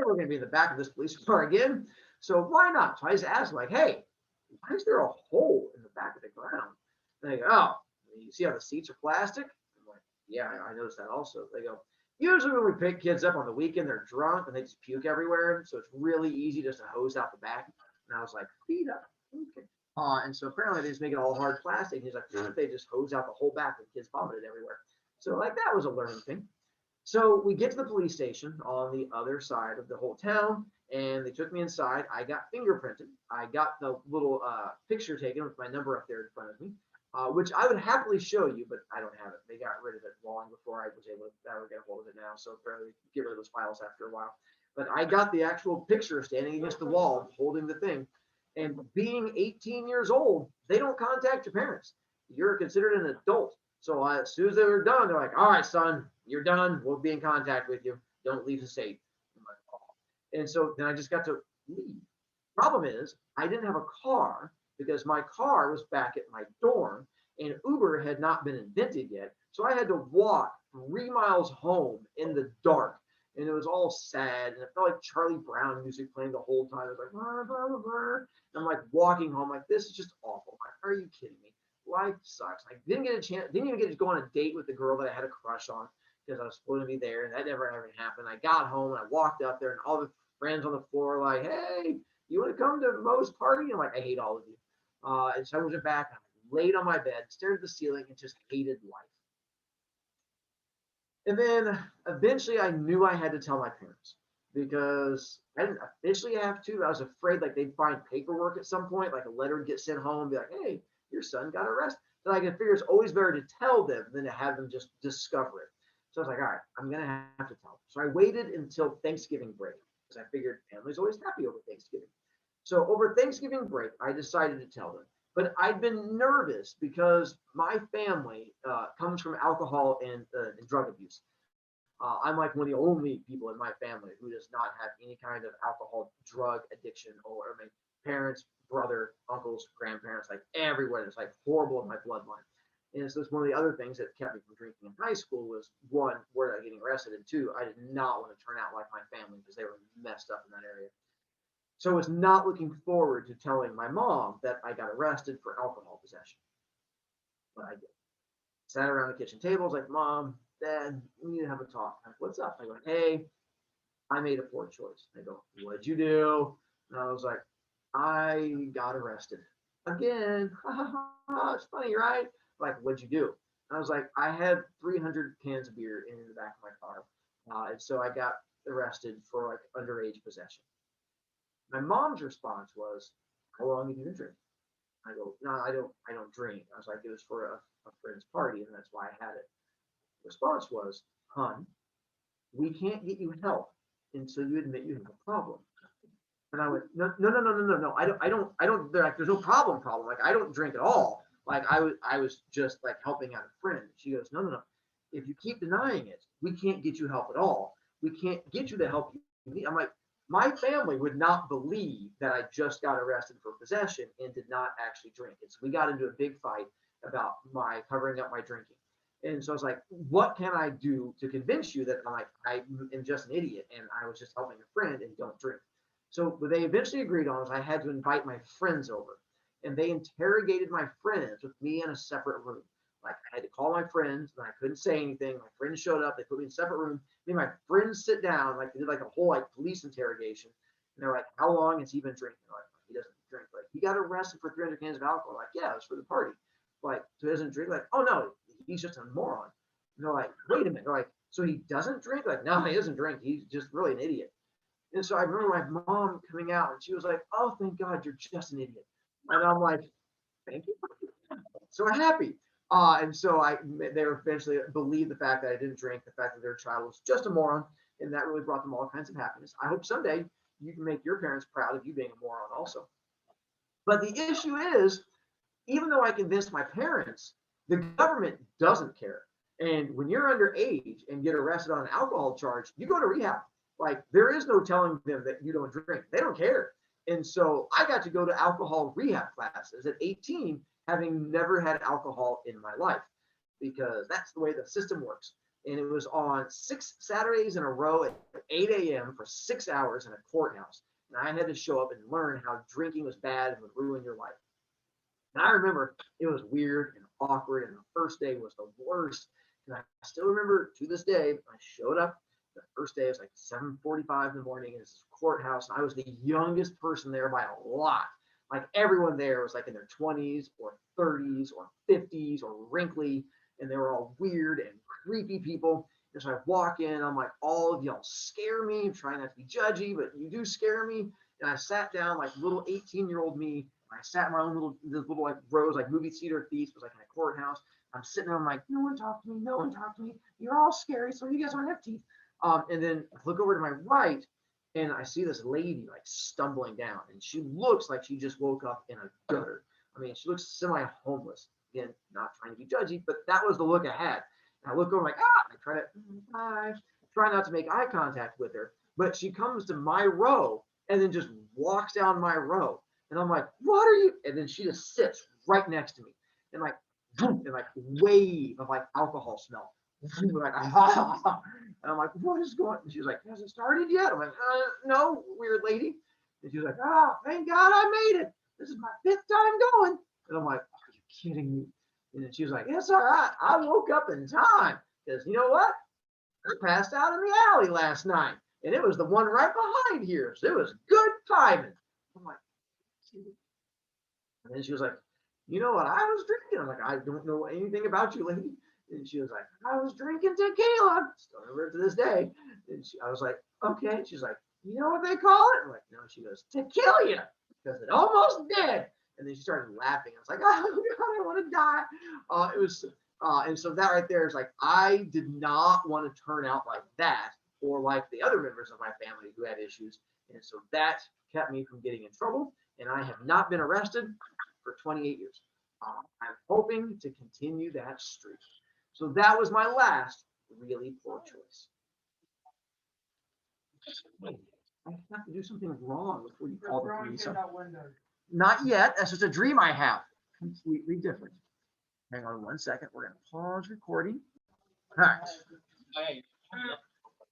A: going to be in the back of this police car again. So why not? So I just asked, like, hey, why is there a hole in the back of the ground? And they go, oh, you see how the seats are plastic? I'm like, yeah, I noticed that also. They go, usually when we pick kids up on the weekend, they're drunk and they just puke everywhere. So it's really easy just to hose out the back. And I was like, feet up. Okay. And so apparently they just make it all hard plastic. And he's like, they just hose out the whole back and kids vomited everywhere. So like that was a learning thing. So we get to the police station on the other side of the whole town, and they took me inside. I got fingerprinted. I got the little picture taken with my number up there in front of me, which I would happily show you, but I don't have it. They got rid of it long before I was able to ever get a hold of it now. So apparently get rid of those files after a while. But I got the actual picture standing against the wall holding the thing. And being 18 years old, they don't contact your parents. You're considered an adult. So as soon as they were done, they're like, all right, son, you're done. We'll be in contact with you. Don't leave the state. I'm like, oh. And so then I just got to leave. Problem is, I didn't have a car, because my car was back at my dorm and Uber had not been invented yet. So I had to walk 3 miles home in the dark. And it was all sad. And it felt like Charlie Brown music playing the whole time. It was like, blah, blah, blah, blah. And I'm like walking home, like, this is just awful. Like, are you kidding me? Life sucks. I didn't get a chance, didn't even get to go on a date with the girl that I had a crush on because I was supposed to be there. And that never ever happened. I got home and I walked up there and all the friends on the floor were like, hey, you want to come to Mo's party? I'm like, I hate all of you. And so I went back and I laid on my bed, stared at the ceiling, and just hated life. And then eventually I knew I had to tell my parents because I didn't officially have to. I was afraid like they'd find paperwork at some point, like a letter would get sent home and be like, hey, your son got arrested. But I could figure it's always better to tell them than to have them just discover it. So I was like, all right, I'm going to have to tell them. So I waited until Thanksgiving break because I figured family's always happy over Thanksgiving. So over Thanksgiving break, I decided to tell them. But I'd been nervous because my family comes from alcohol and drug abuse. I'm like one of the only people in my family who does not have any kind of alcohol, drug addiction, or I mean, parents, brother, uncles, grandparents, like everyone. It's like horrible in my bloodline. And so it's one of the other things that kept me from drinking in high school was one, where I getting arrested, and two, I did not want to turn out like my family because they were messed up in that area. So I was not looking forward to telling my mom that I got arrested for alcohol possession. But I did. Sat around the kitchen table, was like, Mom, Dad, we need to have a talk. I'm like, what's up? I go, hey, I made a poor choice. I go, what'd you do? And I was like, I got arrested again. It's funny, right? Like, what'd you do? And I was like, I had 300 cans of beer in the back of my car. And so I got arrested for like underage possession. My mom's response was, how long have you been drinking? I go, no, I don't drink. I was like, it was for a friend's party, and that's why I had it. The response was, hon, we can't get you help until you admit you have a problem. And I went, no, no, no, no, no, no, no. I don't. Like, there's no problem. Like, I don't drink at all. Like, I was just like helping out a friend. She goes, no, no, no. If you keep denying it, we can't get you help at all. We can't get you the help you need. I'm like, my family would not believe that I just got arrested for possession and did not actually drink it. So we got into a big fight about my covering up my drinking. And so I was like, what can I do to convince you that I am just an idiot and I was just helping a friend and don't drink? So what they eventually agreed on was I had to invite my friends over. And they interrogated my friends with me in a separate room. Like, I had to call my friends and I couldn't say anything. My friends showed up, they put me in a separate room. Me and my friends sit down, like they did like a whole like police interrogation. And they're like, how long has he been drinking? Like, he doesn't drink. Like, he got arrested for 300 cans of alcohol. Like, yeah, it was for the party. Like, so he doesn't drink? Like, oh no, he's just a moron. And they're like, wait a minute. They're like, so he doesn't drink? Like, no, he doesn't drink. He's just really an idiot. And so I remember my mom coming out and she was like, oh, thank God, you're just an idiot. And I'm like, thank you. So happy. And so they eventually believed the fact that I didn't drink, the fact that their child was just a moron, and that really brought them all kinds of happiness. I hope someday you can make your parents proud of you being a moron also. But the issue is, even though I convinced my parents, the government doesn't care. And when you're underage and get arrested on an alcohol charge, you go to rehab. Like, there is no telling them that you don't drink. They don't care. And so I got to go to alcohol rehab classes at 18, having never had alcohol in my life, because that's the way the system works. And it was on 6 Saturdays in a row at 8 a.m. for 6 hours in a courthouse. And I had to show up and learn how drinking was bad and would ruin your life. And I remember it was weird and awkward, and the first day was the worst. And I still remember to this day, I showed up. The first day it was like 7:45 in the morning in this courthouse. And I was the youngest person there by a lot. Like, everyone there was like in their 20s or 30s or 50s or wrinkly, and they were all weird and creepy people. And so I walk in, I'm like, all of y'all scare me. I'm trying not to be judgy, but you do scare me. And I sat down like little 18-year-old me. I sat in my own little like rows, like movie theater seats, was like in a courthouse. I'm sitting there, I'm like, no one talk to me, no one talk to me. You're all scary, so you guys don't have teeth. And then I look over to my right, and I see this lady like stumbling down, and she looks like she just woke up in a gutter. I mean, she looks semi-homeless. Again, not trying to be judgy, but that was the look I had. And I look over like, I try not to make eye contact with her, but she comes to my row and then just walks down my row. And I'm like, what are you? And then she just sits right next to me and like, boom, and like wave of like alcohol smell. Like, ah. And I'm like, what is going on? And she was like, has it started yet? I'm like, no, weird lady. And she was like, oh, thank God I made it. This is my 5th time going. And I'm like, are you kidding me? And then she was like, it's all right. I woke up in time. Because you know what? I passed out in the alley last night. And it was the one right behind here. So it was good timing. I'm like, and then she was like, you know what I was drinking? I'm like, I don't know anything about you, lady. And she was like, I was drinking tequila. Still remember it to this day. And I was like, okay. She's like, you know what they call it? I'm like, no. She goes, tequila, because it almost did. And then she started laughing. I was like, oh God, I want to die. And so that right there is like, I did not want to turn out like that or like the other members of my family who had issues. And so that kept me from getting in trouble. And I have not been arrested for 28 years. I'm hoping to continue that streak. So that was my last really poor choice. I have to do something wrong before you call the police. Not yet. That's just a dream I have. Completely different. Hang on 1 second. We're going to pause recording. All right.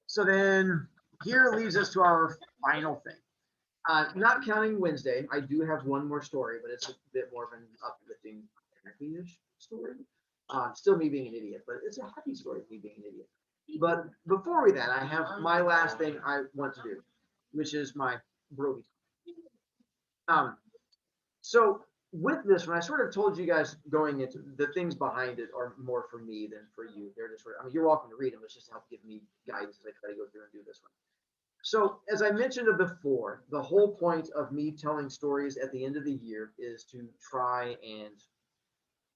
A: So then here leads us to our final thing. Not counting Wednesday, I do have one more story, but it's a bit more of an uplifting, happy-ish story. Still me being an idiot, but it's a happy story of me being an idiot. But before that, I have my last thing I want to do, which is my BroviCast. So with this, when I sort of told you guys going into the things behind it are more for me than for you. They're just sort of, I mean, you're welcome to read them. It's just to help give me guidance as I try to go through and do this one. So as I mentioned before, the whole point of me telling stories at the end of the year is to try and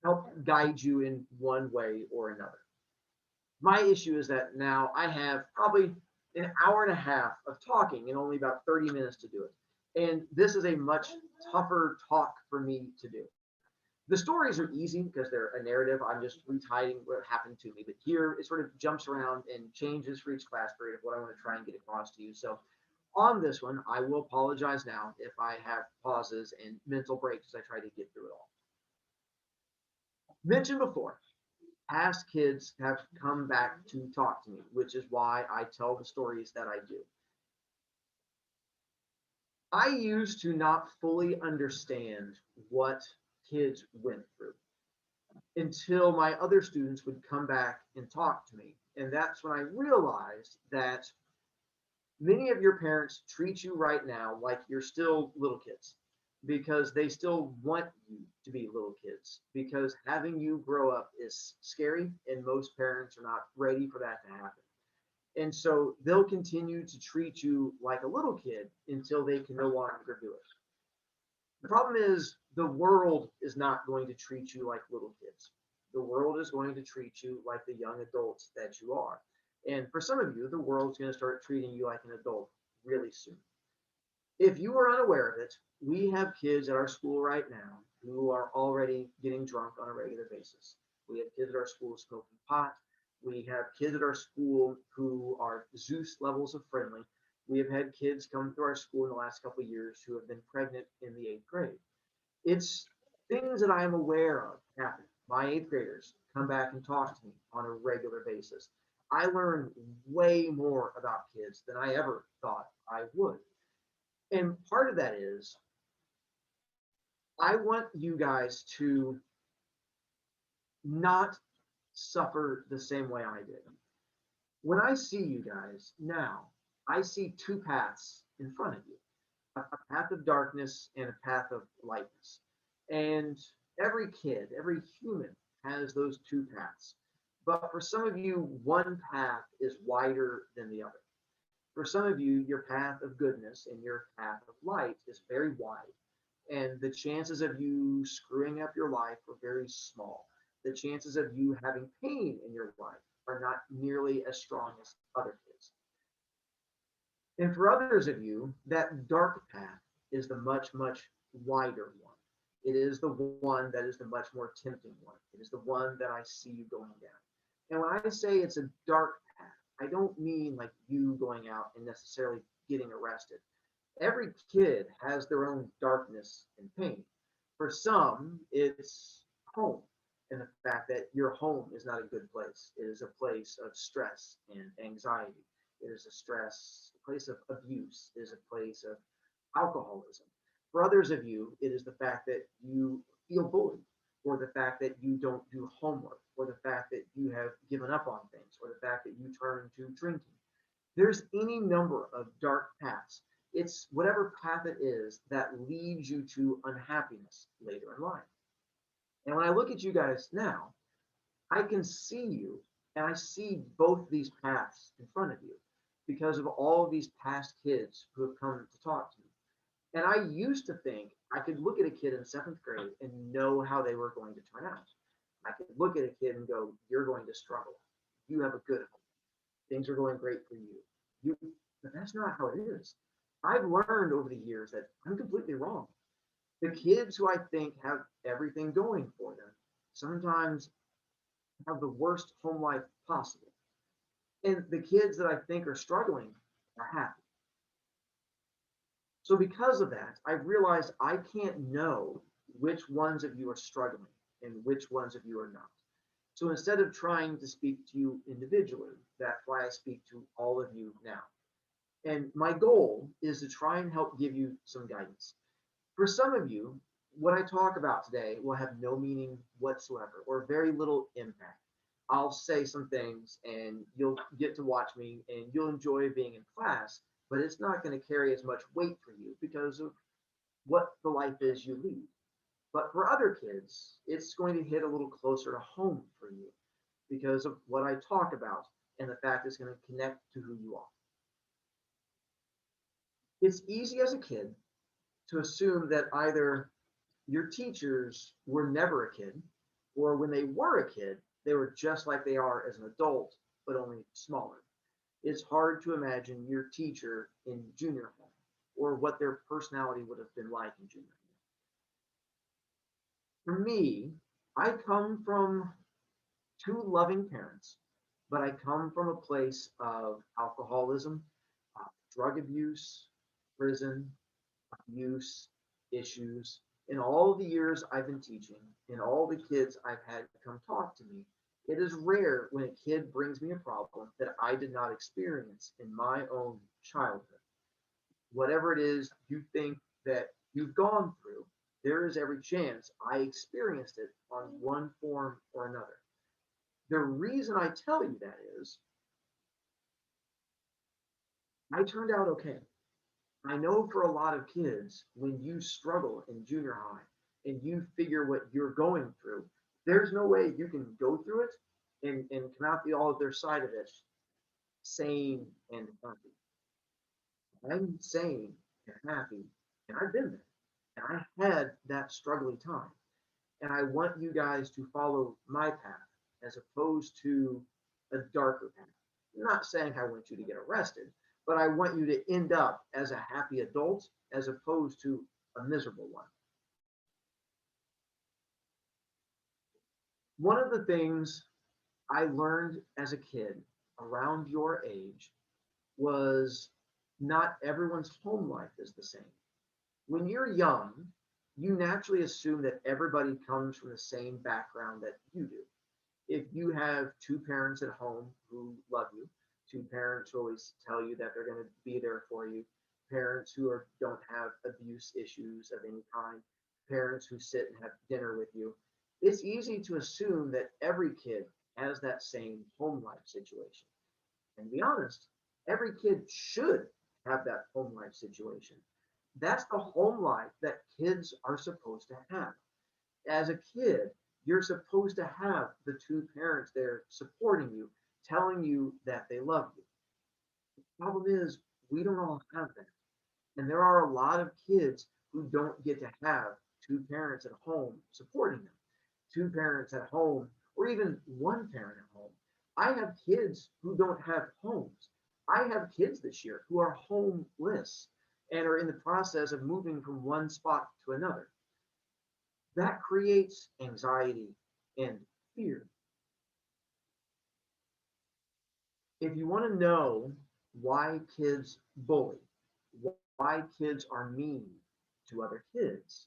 A: help guide you in one way or another. My issue is that now I have probably an hour and a half of talking and only about 30 minutes to do it. And this is a much tougher talk for me to do. The stories are easy because they're a narrative. I'm just retelling what happened to me. But here it sort of jumps around and changes for each class period of what I want to try and get across to you. So on this one, I will apologize now if I have pauses and mental breaks as I try to get through it all. Mentioned before, past kids have come back to talk to me, which is why I tell the stories that I do. I used to not fully understand what kids went through until my other students would come back and talk to me. And that's when I realized that many of your parents treat you right now like you're still little kids because they still want you to be little kids because having you grow up is scary and most parents are not ready for that to happen. And so they'll continue to treat you like a little kid until they can no longer do it. The problem is the world is not going to treat you like little kids. The world is going to treat you like the young adults that you are. And for some of you, the world's going to start treating you like an adult really soon. If you are unaware of it, we have kids at our school right now who are already getting drunk on a regular basis. We have kids at our school smoking pot. We have kids at our school who are Zeus levels of friendly. We have had kids come through our school in the last couple of years who have been pregnant in the 8th grade. It's things that I am aware of happen. My 8th graders come back and talk to me on a regular basis. I learn way more about kids than I ever thought I would. And part of that is I want you guys to not suffer the same way I did. When I see you guys now, I see two paths in front of you, a path of darkness and a path of lightness. And every kid, every human has those two paths. But for some of you, one path is wider than the other. For some of you, your path of goodness and your path of light is very wide. And the chances of you screwing up your life are very small. The chances of you having pain in your life are not nearly as strong as other kids. And for others of you, that dark path is the much, much wider one. It is the one that is the much more tempting one. It is the one that I see you going down. And when I say it's a dark path, I don't mean like you going out and necessarily getting arrested. Every kid has their own darkness and pain. For some, it's home and the fact that your home is not a good place. It is a place of stress and anxiety. It is a place of abuse. It is a place of alcoholism. For others of you, it is the fact that you feel bullied, or the fact that you don't do homework, or the fact that you have given up on things, or the fact that you turn to drinking. There's any number of dark paths. It's whatever path it is that leads you to unhappiness later in life. And when I look at you guys now, I can see you and I see both these paths in front of you because of all of these past kids who have come to talk to me. And I used to think I could look at a kid in seventh grade and know how they were going to turn out. I could look at a kid and go, "You're going to struggle. You have a good home. Things are going great for you." You, but that's not how it is. I've learned over the years that I'm completely wrong. The kids who I think have everything going for them sometimes have the worst home life possible. And the kids that I think are struggling are happy. So because of that, I've realized I can't know which ones of you are struggling and which ones of you are not. So instead of trying to speak to you individually, that's why I speak to all of you now. And my goal is to try and help give you some guidance. For some of you, what I talk about today will have no meaning whatsoever or very little impact. I'll say some things and you'll get to watch me and you'll enjoy being in class, but it's not going to carry as much weight for you because of what the life is you lead. But for other kids, it's going to hit a little closer to home for you because of what I talk about and the fact it's going to connect to who you are. It's easy as a kid to assume that either your teachers were never a kid, or when they were a kid, they were just like they are as an adult, but only smaller. It's hard to imagine your teacher in junior high or what their personality would have been like in junior high. For me, I come from two loving parents, but I come from a place of alcoholism, drug abuse, prison, abuse, issues. In all the years I've been teaching, in all the kids I've had come talk to me, it is rare when a kid brings me a problem that I did not experience in my own childhood. Whatever it is you think that you've gone through, there is every chance I experienced it on one form or another. The reason I tell you that is I turned out okay. I know for a lot of kids, when you struggle in junior high and you figure what you're going through, there's no way you can go through it and come out the other side of it sane and happy. I'm sane and happy, and I've been there. And I had that struggling time. And I want you guys to follow my path as opposed to a darker path. I'm not saying I want you to get arrested, but I want you to end up as a happy adult as opposed to a miserable one. One of the things I learned as a kid around your age was not everyone's home life is the same. When you're young, you naturally assume that everybody comes from the same background that you do. If you have two parents at home who love you, two parents who always tell you that they're going to be there for you, parents who don't have abuse issues of any kind, parents who sit and have dinner with you, it's easy to assume that every kid has that same home life situation. And to be honest, every kid should have that home life situation. That's the home life that kids are supposed to have. As a kid, you're supposed to have the two parents there supporting you, telling you that they love you. The problem is, we don't all have that. And there are a lot of kids who don't get to have two parents at home supporting them, two parents at home, or even one parent at home. I have kids who don't have homes. I have kids this year who are homeless and are in the process of moving from one spot to another. That creates anxiety and fear. If you want to know why kids bully, why kids are mean to other kids,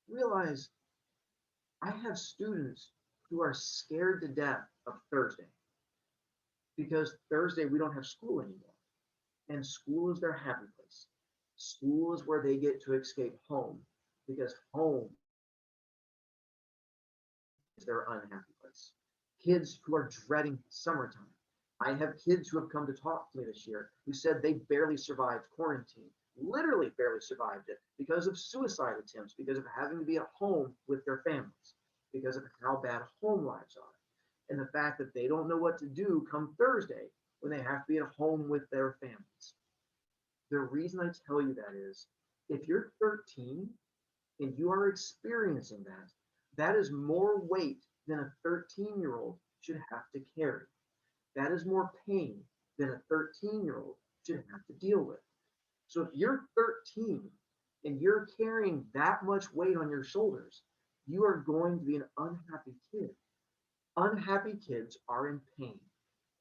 A: realize I have students who are scared to death of Thursday because Thursday we don't have school anymore. And school is their happy place. School is where they get to escape home because home is their unhappy place. Kids who are dreading summertime. I have kids who have come to talk to me this year who said they barely survived quarantine, literally barely survived it because of suicide attempts, because of having to be at home with their families, because of how bad home lives are, and the fact that they don't know what to do come Thursday when they have to be at home with their families. The reason I tell you that is if you're 13 and you are experiencing that, that is more weight than a 13-year-old should have to carry. That is more pain than a 13-year-old should have to deal with. So if you're 13 and you're carrying that much weight on your shoulders, you are going to be an unhappy kid. Unhappy kids are in pain,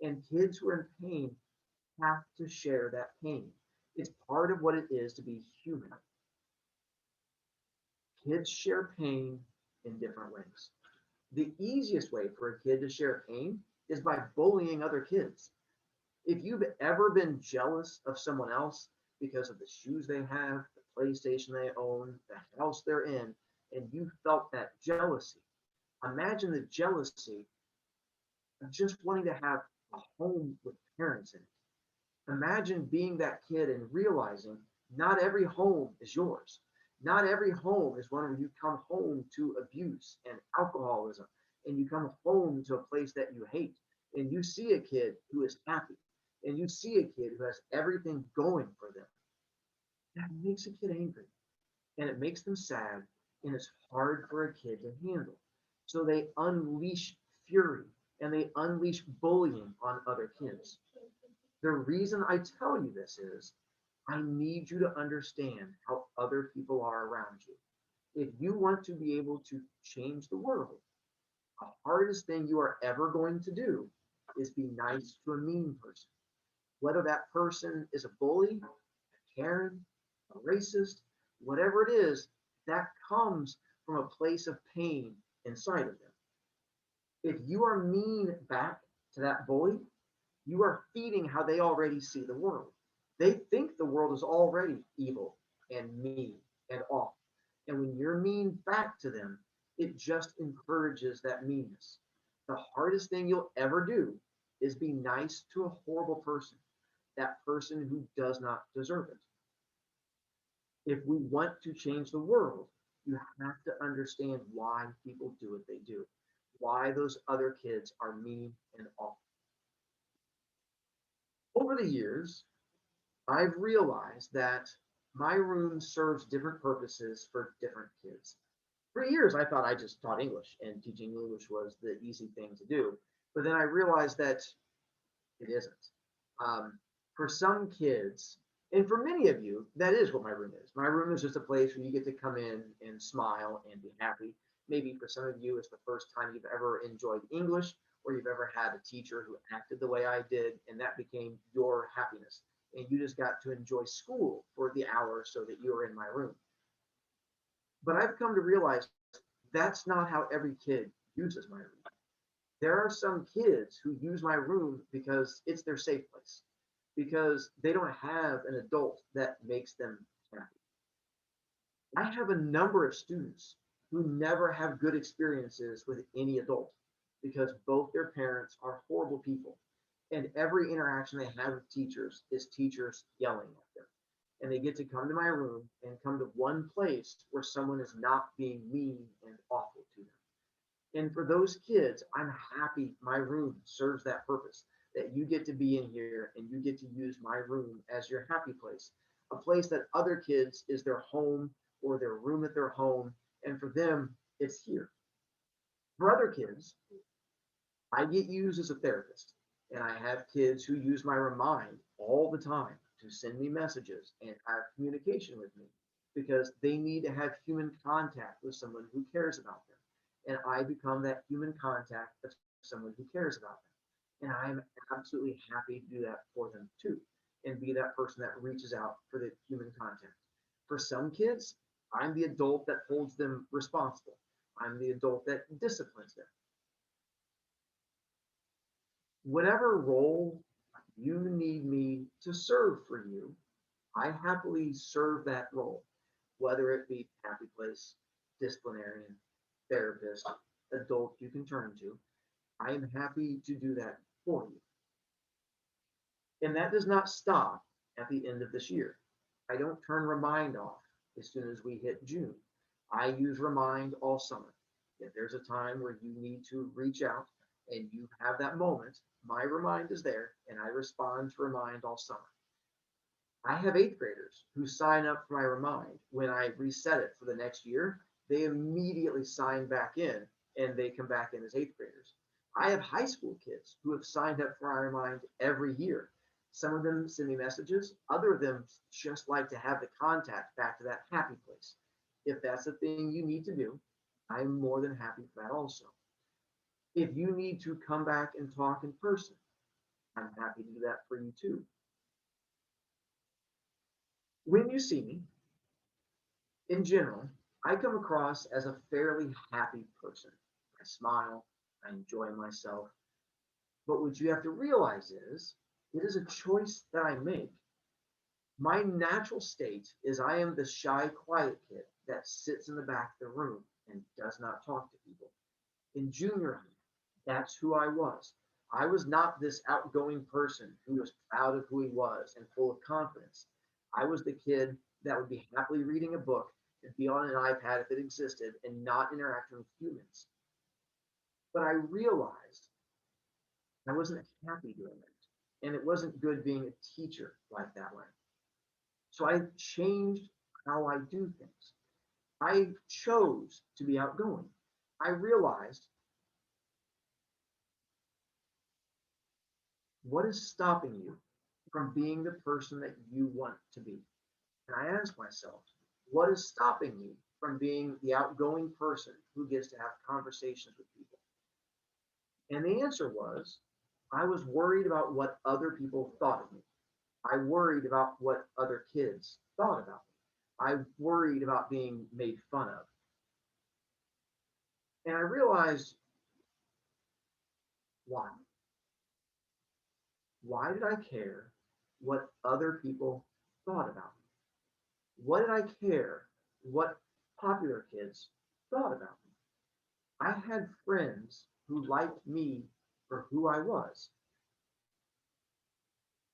A: and kids who are in pain have to share that pain. It's part of what it is to be human. Kids share pain in different ways. The easiest way for a kid to share pain is by bullying other kids. If you've ever been jealous of someone else because of the shoes they have, the PlayStation they own, the house they're in, and you felt that jealousy, imagine the jealousy of just wanting to have a home with parents in it. Imagine being that kid and realizing not every home is yours. Not every home is one where you come home to abuse and alcoholism, and you come home to a place that you hate, and you see a kid who is happy, and you see a kid who has everything going for them. That makes a kid angry, and it makes them sad, and it's hard for a kid to handle. So they unleash fury and they unleash bullying on other kids. The reason I tell you this is I need you to understand how other people are around you. If you want to be able to change the world, the hardest thing you are ever going to do is be nice to a mean person. Whether that person is a bully, a Karen, a racist, whatever it is, that comes from a place of pain inside of them. If you are mean back to that bully, you are feeding how they already see the world. They think the world is already evil and mean and awful. And when you're mean back to them, it just encourages that meanness. The hardest thing you'll ever do is be nice to a horrible person, that person who does not deserve it. If we want to change the world, you have to understand why people do what they do, why those other kids are mean and awful. Over the years, I've realized that my room serves different purposes for different kids. For years, I thought I just taught English and teaching English was the easy thing to do. But then I realized that it isn't. For some kids, and for many of you, that is what my room is. My room is just a place where you get to come in and smile and be happy. Maybe for some of you, it's the first time you've ever enjoyed English or you've ever had a teacher who acted the way I did, and that became your happiness. And you just got to enjoy school for the hour so that you were in my room. But I've come to realize that's not how every kid uses my room. There are some kids who use my room because it's their safe place, because they don't have an adult that makes them happy. I have a number of students who never have good experiences with any adult because both their parents are horrible people. And every interaction they have with teachers is teachers yelling at them. And they get to come to my room and come to one place where someone is not being mean and awful to them. And for those kids, I'm happy my room serves that purpose, that you get to be in here and you get to use my room as your happy place, a place that other kids is their home or their room at their home. And for them, it's here. For other kids, I get used as a therapist, and I have kids who use my remind all the time to send me messages and have communication with me because they need to have human contact with someone who cares about them. And I become that human contact of someone who cares about them. And I'm absolutely happy to do that for them too. and be that person that reaches out for the human contact. For some kids, I'm the adult that holds them responsible. I'm the adult that disciplines them. Whatever role you need me to serve for you, I happily serve that role, whether it be happy place, disciplinarian, therapist, adult you can turn to. I am happy to do that for you. And that does not stop at the end of this year. I don't turn Remind off as soon as we hit June. I use Remind all summer. If there's a time where you need to reach out and you have that moment, my Remind is there and I respond to Remind all summer. I have eighth graders who sign up for my Remind. When I reset it for the next year, they immediately sign back in and they come back in as eighth graders. I have high school kids who have signed up for my Remind every year. Some of them send me messages, other of them just like to have the contact back to that happy place. If that's the thing you need to do, I'm more than happy for that also. If you need to come back and talk in person, I'm happy to do that for you too. When you see me, in general, I come across as a fairly happy person. I smile, I enjoy myself. But what you have to realize is it is a choice that I make. My natural state is I am the shy, quiet kid that sits in the back of the room and does not talk to people. In junior high, that's who I was. I was not this outgoing person who was proud of who he was and full of confidence. I was the kid that would be happily reading a book and be on an iPad if it existed and not interacting with humans. But I realized I wasn't happy doing it. And it wasn't good being a teacher like that way. So I changed how I do things. I chose to be outgoing. I realized what is stopping you from being the person that you want to be. And I asked myself, what is stopping me from being the outgoing person who gets to have conversations with people? And the answer was, I was worried about what other people thought of me. I worried about what other kids thought about me. I worried about being made fun of. And I realized why. Why did I care what other people thought about me? What did I care what popular kids thought about me? I had friends who liked me for who I was.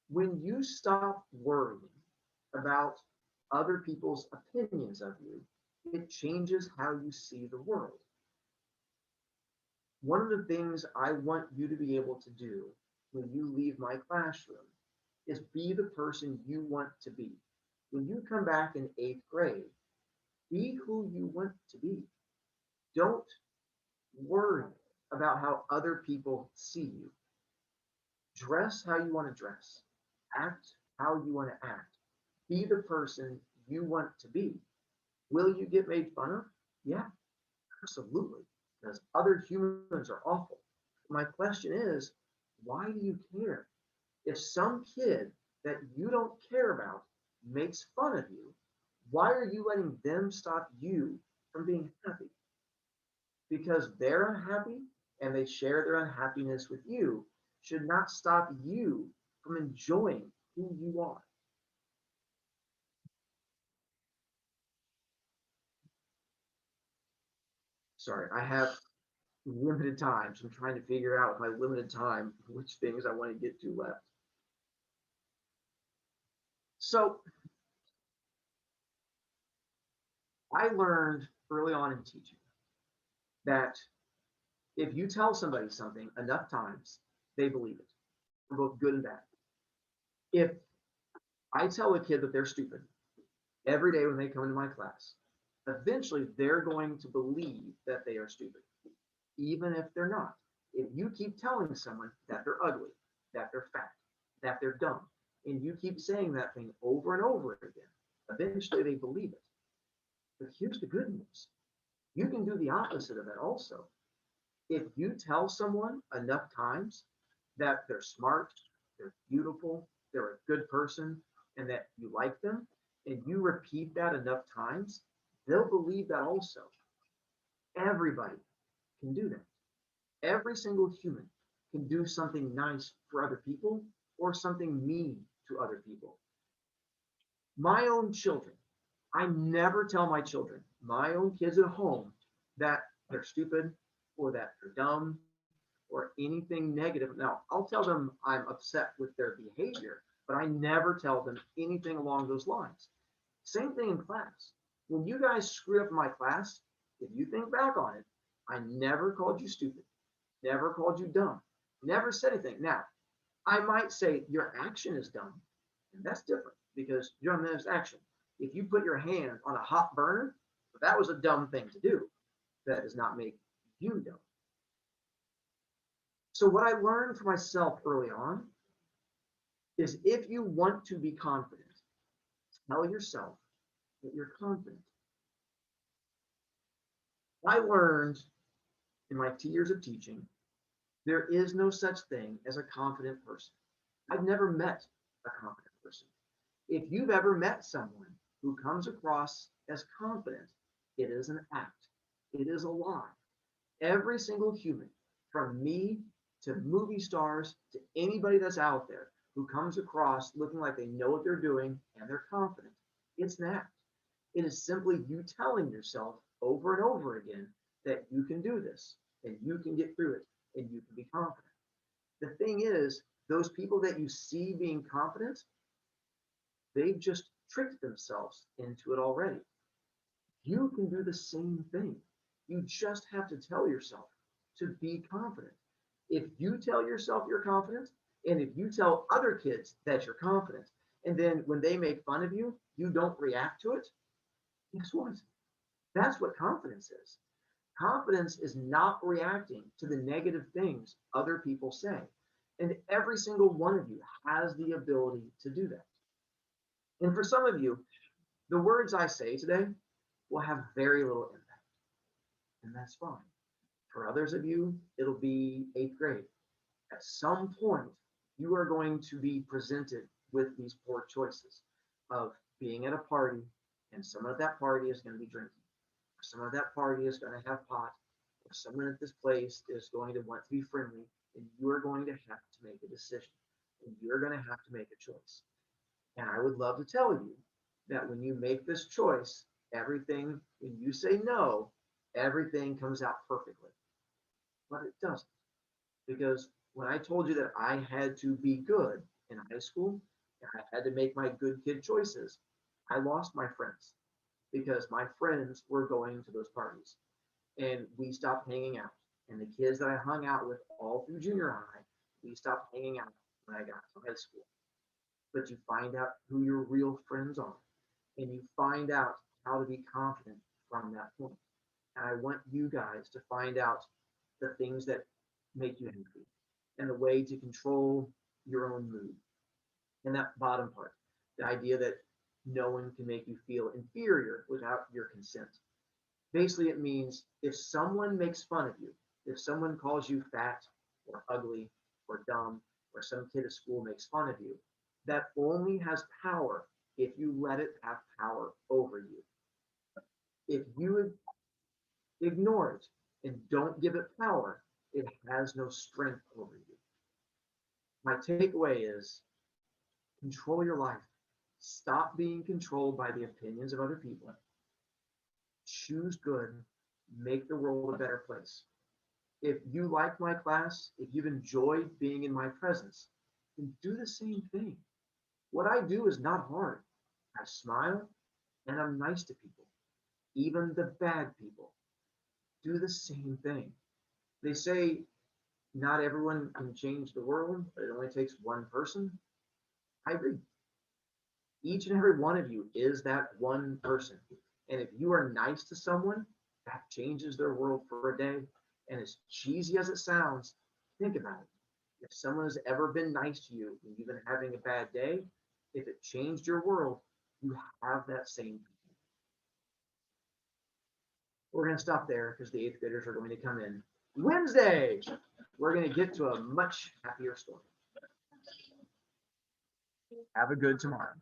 A: When you stop worrying about other people's opinions of you, it changes how you see the world. One of the things I want you to be able to do when you leave my classroom is be the person you want to be. When you come back in eighth grade, be who you want to be. Don't worry about how other people see you. Dress how you want to dress. Act how you want to act. Be the person you want to be. Will you get made fun of? Yeah, absolutely. Because other humans are awful. My question is, why do you care? If some kid that you don't care about makes fun of you, why are you letting them stop you from being happy? Because they're unhappy and they share their unhappiness with you should not stop you from enjoying who you are. Sorry, I have limited time, so I'm trying to figure out with my limited time which things I want to get to left. So I learned early on in teaching that if you tell somebody something enough times, they believe it, for both good and bad. If I tell a kid that they're stupid every day when they come into my class, eventually they're going to believe that they are stupid, even if they're not. If you keep telling someone that they're ugly, that they're fat, that they're dumb, and you keep saying that thing over and over again, eventually they believe it. But here's the good news. You can do the opposite of that also. If you tell someone enough times that they're smart, they're beautiful, they're a good person and that you like them, and you repeat that enough times, they'll believe that also. Everybody can do that. Every single human can do something nice for other people or something mean to other people. My own children, I never tell my children, my own kids at home, that they're stupid or that they're dumb or anything negative. Now, I'll tell them I'm upset with their behavior, but I never tell them anything along those lines. Same thing in class. When you guys screw up my class, if you think back on it, I never called you stupid, never called you dumb, never said anything. Now, I might say your action is dumb, and that's different because you're on this action. If you put your hand on a hot burner, that was a dumb thing to do. That does not make you dumb. So what I learned for myself early on is if you want to be confident, tell yourself that you're confident. I learned in my 2 years of teaching, there is no such thing as a confident person. I've never met a confident person. If you've ever met someone who comes across as confident, it is an act. It is a lie. Every single human, from me to movie stars to anybody that's out there who comes across looking like they know what they're doing and they're confident, it's an act. It is simply you telling yourself over and over again that you can do this and you can get through it and you can be confident. The thing is, those people that you see being confident, they've just tricked themselves into it already. You can do the same thing. You just have to tell yourself to be confident. If you tell yourself you're confident, and if you tell other kids that you're confident, and then when they make fun of you, you don't react to it, guess what? That's what confidence is. Confidence is not reacting to the negative things other people say. And every single one of you has the ability to do that. And for some of you, the words I say today will have very little impact, and that's fine. For others of you, it'll be eighth grade. At some point, you are going to be presented with these poor choices of being at a party, and someone at that party is going to be drinking, or someone at that party is going to have pot, or someone at this place is going to want to be friendly, and you are going to have to make a decision, and you're going to have to make a choice. And I would love to tell you that when you make this choice, everything, when you say no, everything comes out perfectly. But it doesn't. Because when I told you that I had to be good in high school, and I had to make my good kid choices, I lost my friends because my friends were going to those parties and we stopped hanging out. And the kids that I hung out with all through junior high, we stopped hanging out when I got to high school. But you find out who your real friends are and you find out how to be confident from that point. And I want you guys to find out the things that make you happy and the way to control your own mood. And that bottom part, the idea that no one can make you feel inferior without your consent. Basically, it means if someone makes fun of you, if someone calls you fat or ugly or dumb, or some kid at school makes fun of you, that only has power if you let it have power over you. If you ignore it and don't give it power, it has no strength over you. My takeaway is control your life. Stop being controlled by the opinions of other people. Choose good, make the world a better place. If you like my class, if you've enjoyed being in my presence, then do the same thing. What I do is not hard. I smile and I'm nice to people, even the bad people. Do the same thing. They say not everyone can change the world, but it only takes one person. I agree. Each and every one of you is that one person. And if you are nice to someone, that changes their world for a day. And as cheesy as it sounds, think about it. If someone has ever been nice to you and you've been having a bad day, if it changed your world, you have that same. We're going to stop there because the eighth graders are going to come in. Wednesday, we're going to get to a much happier story. Have a good tomorrow.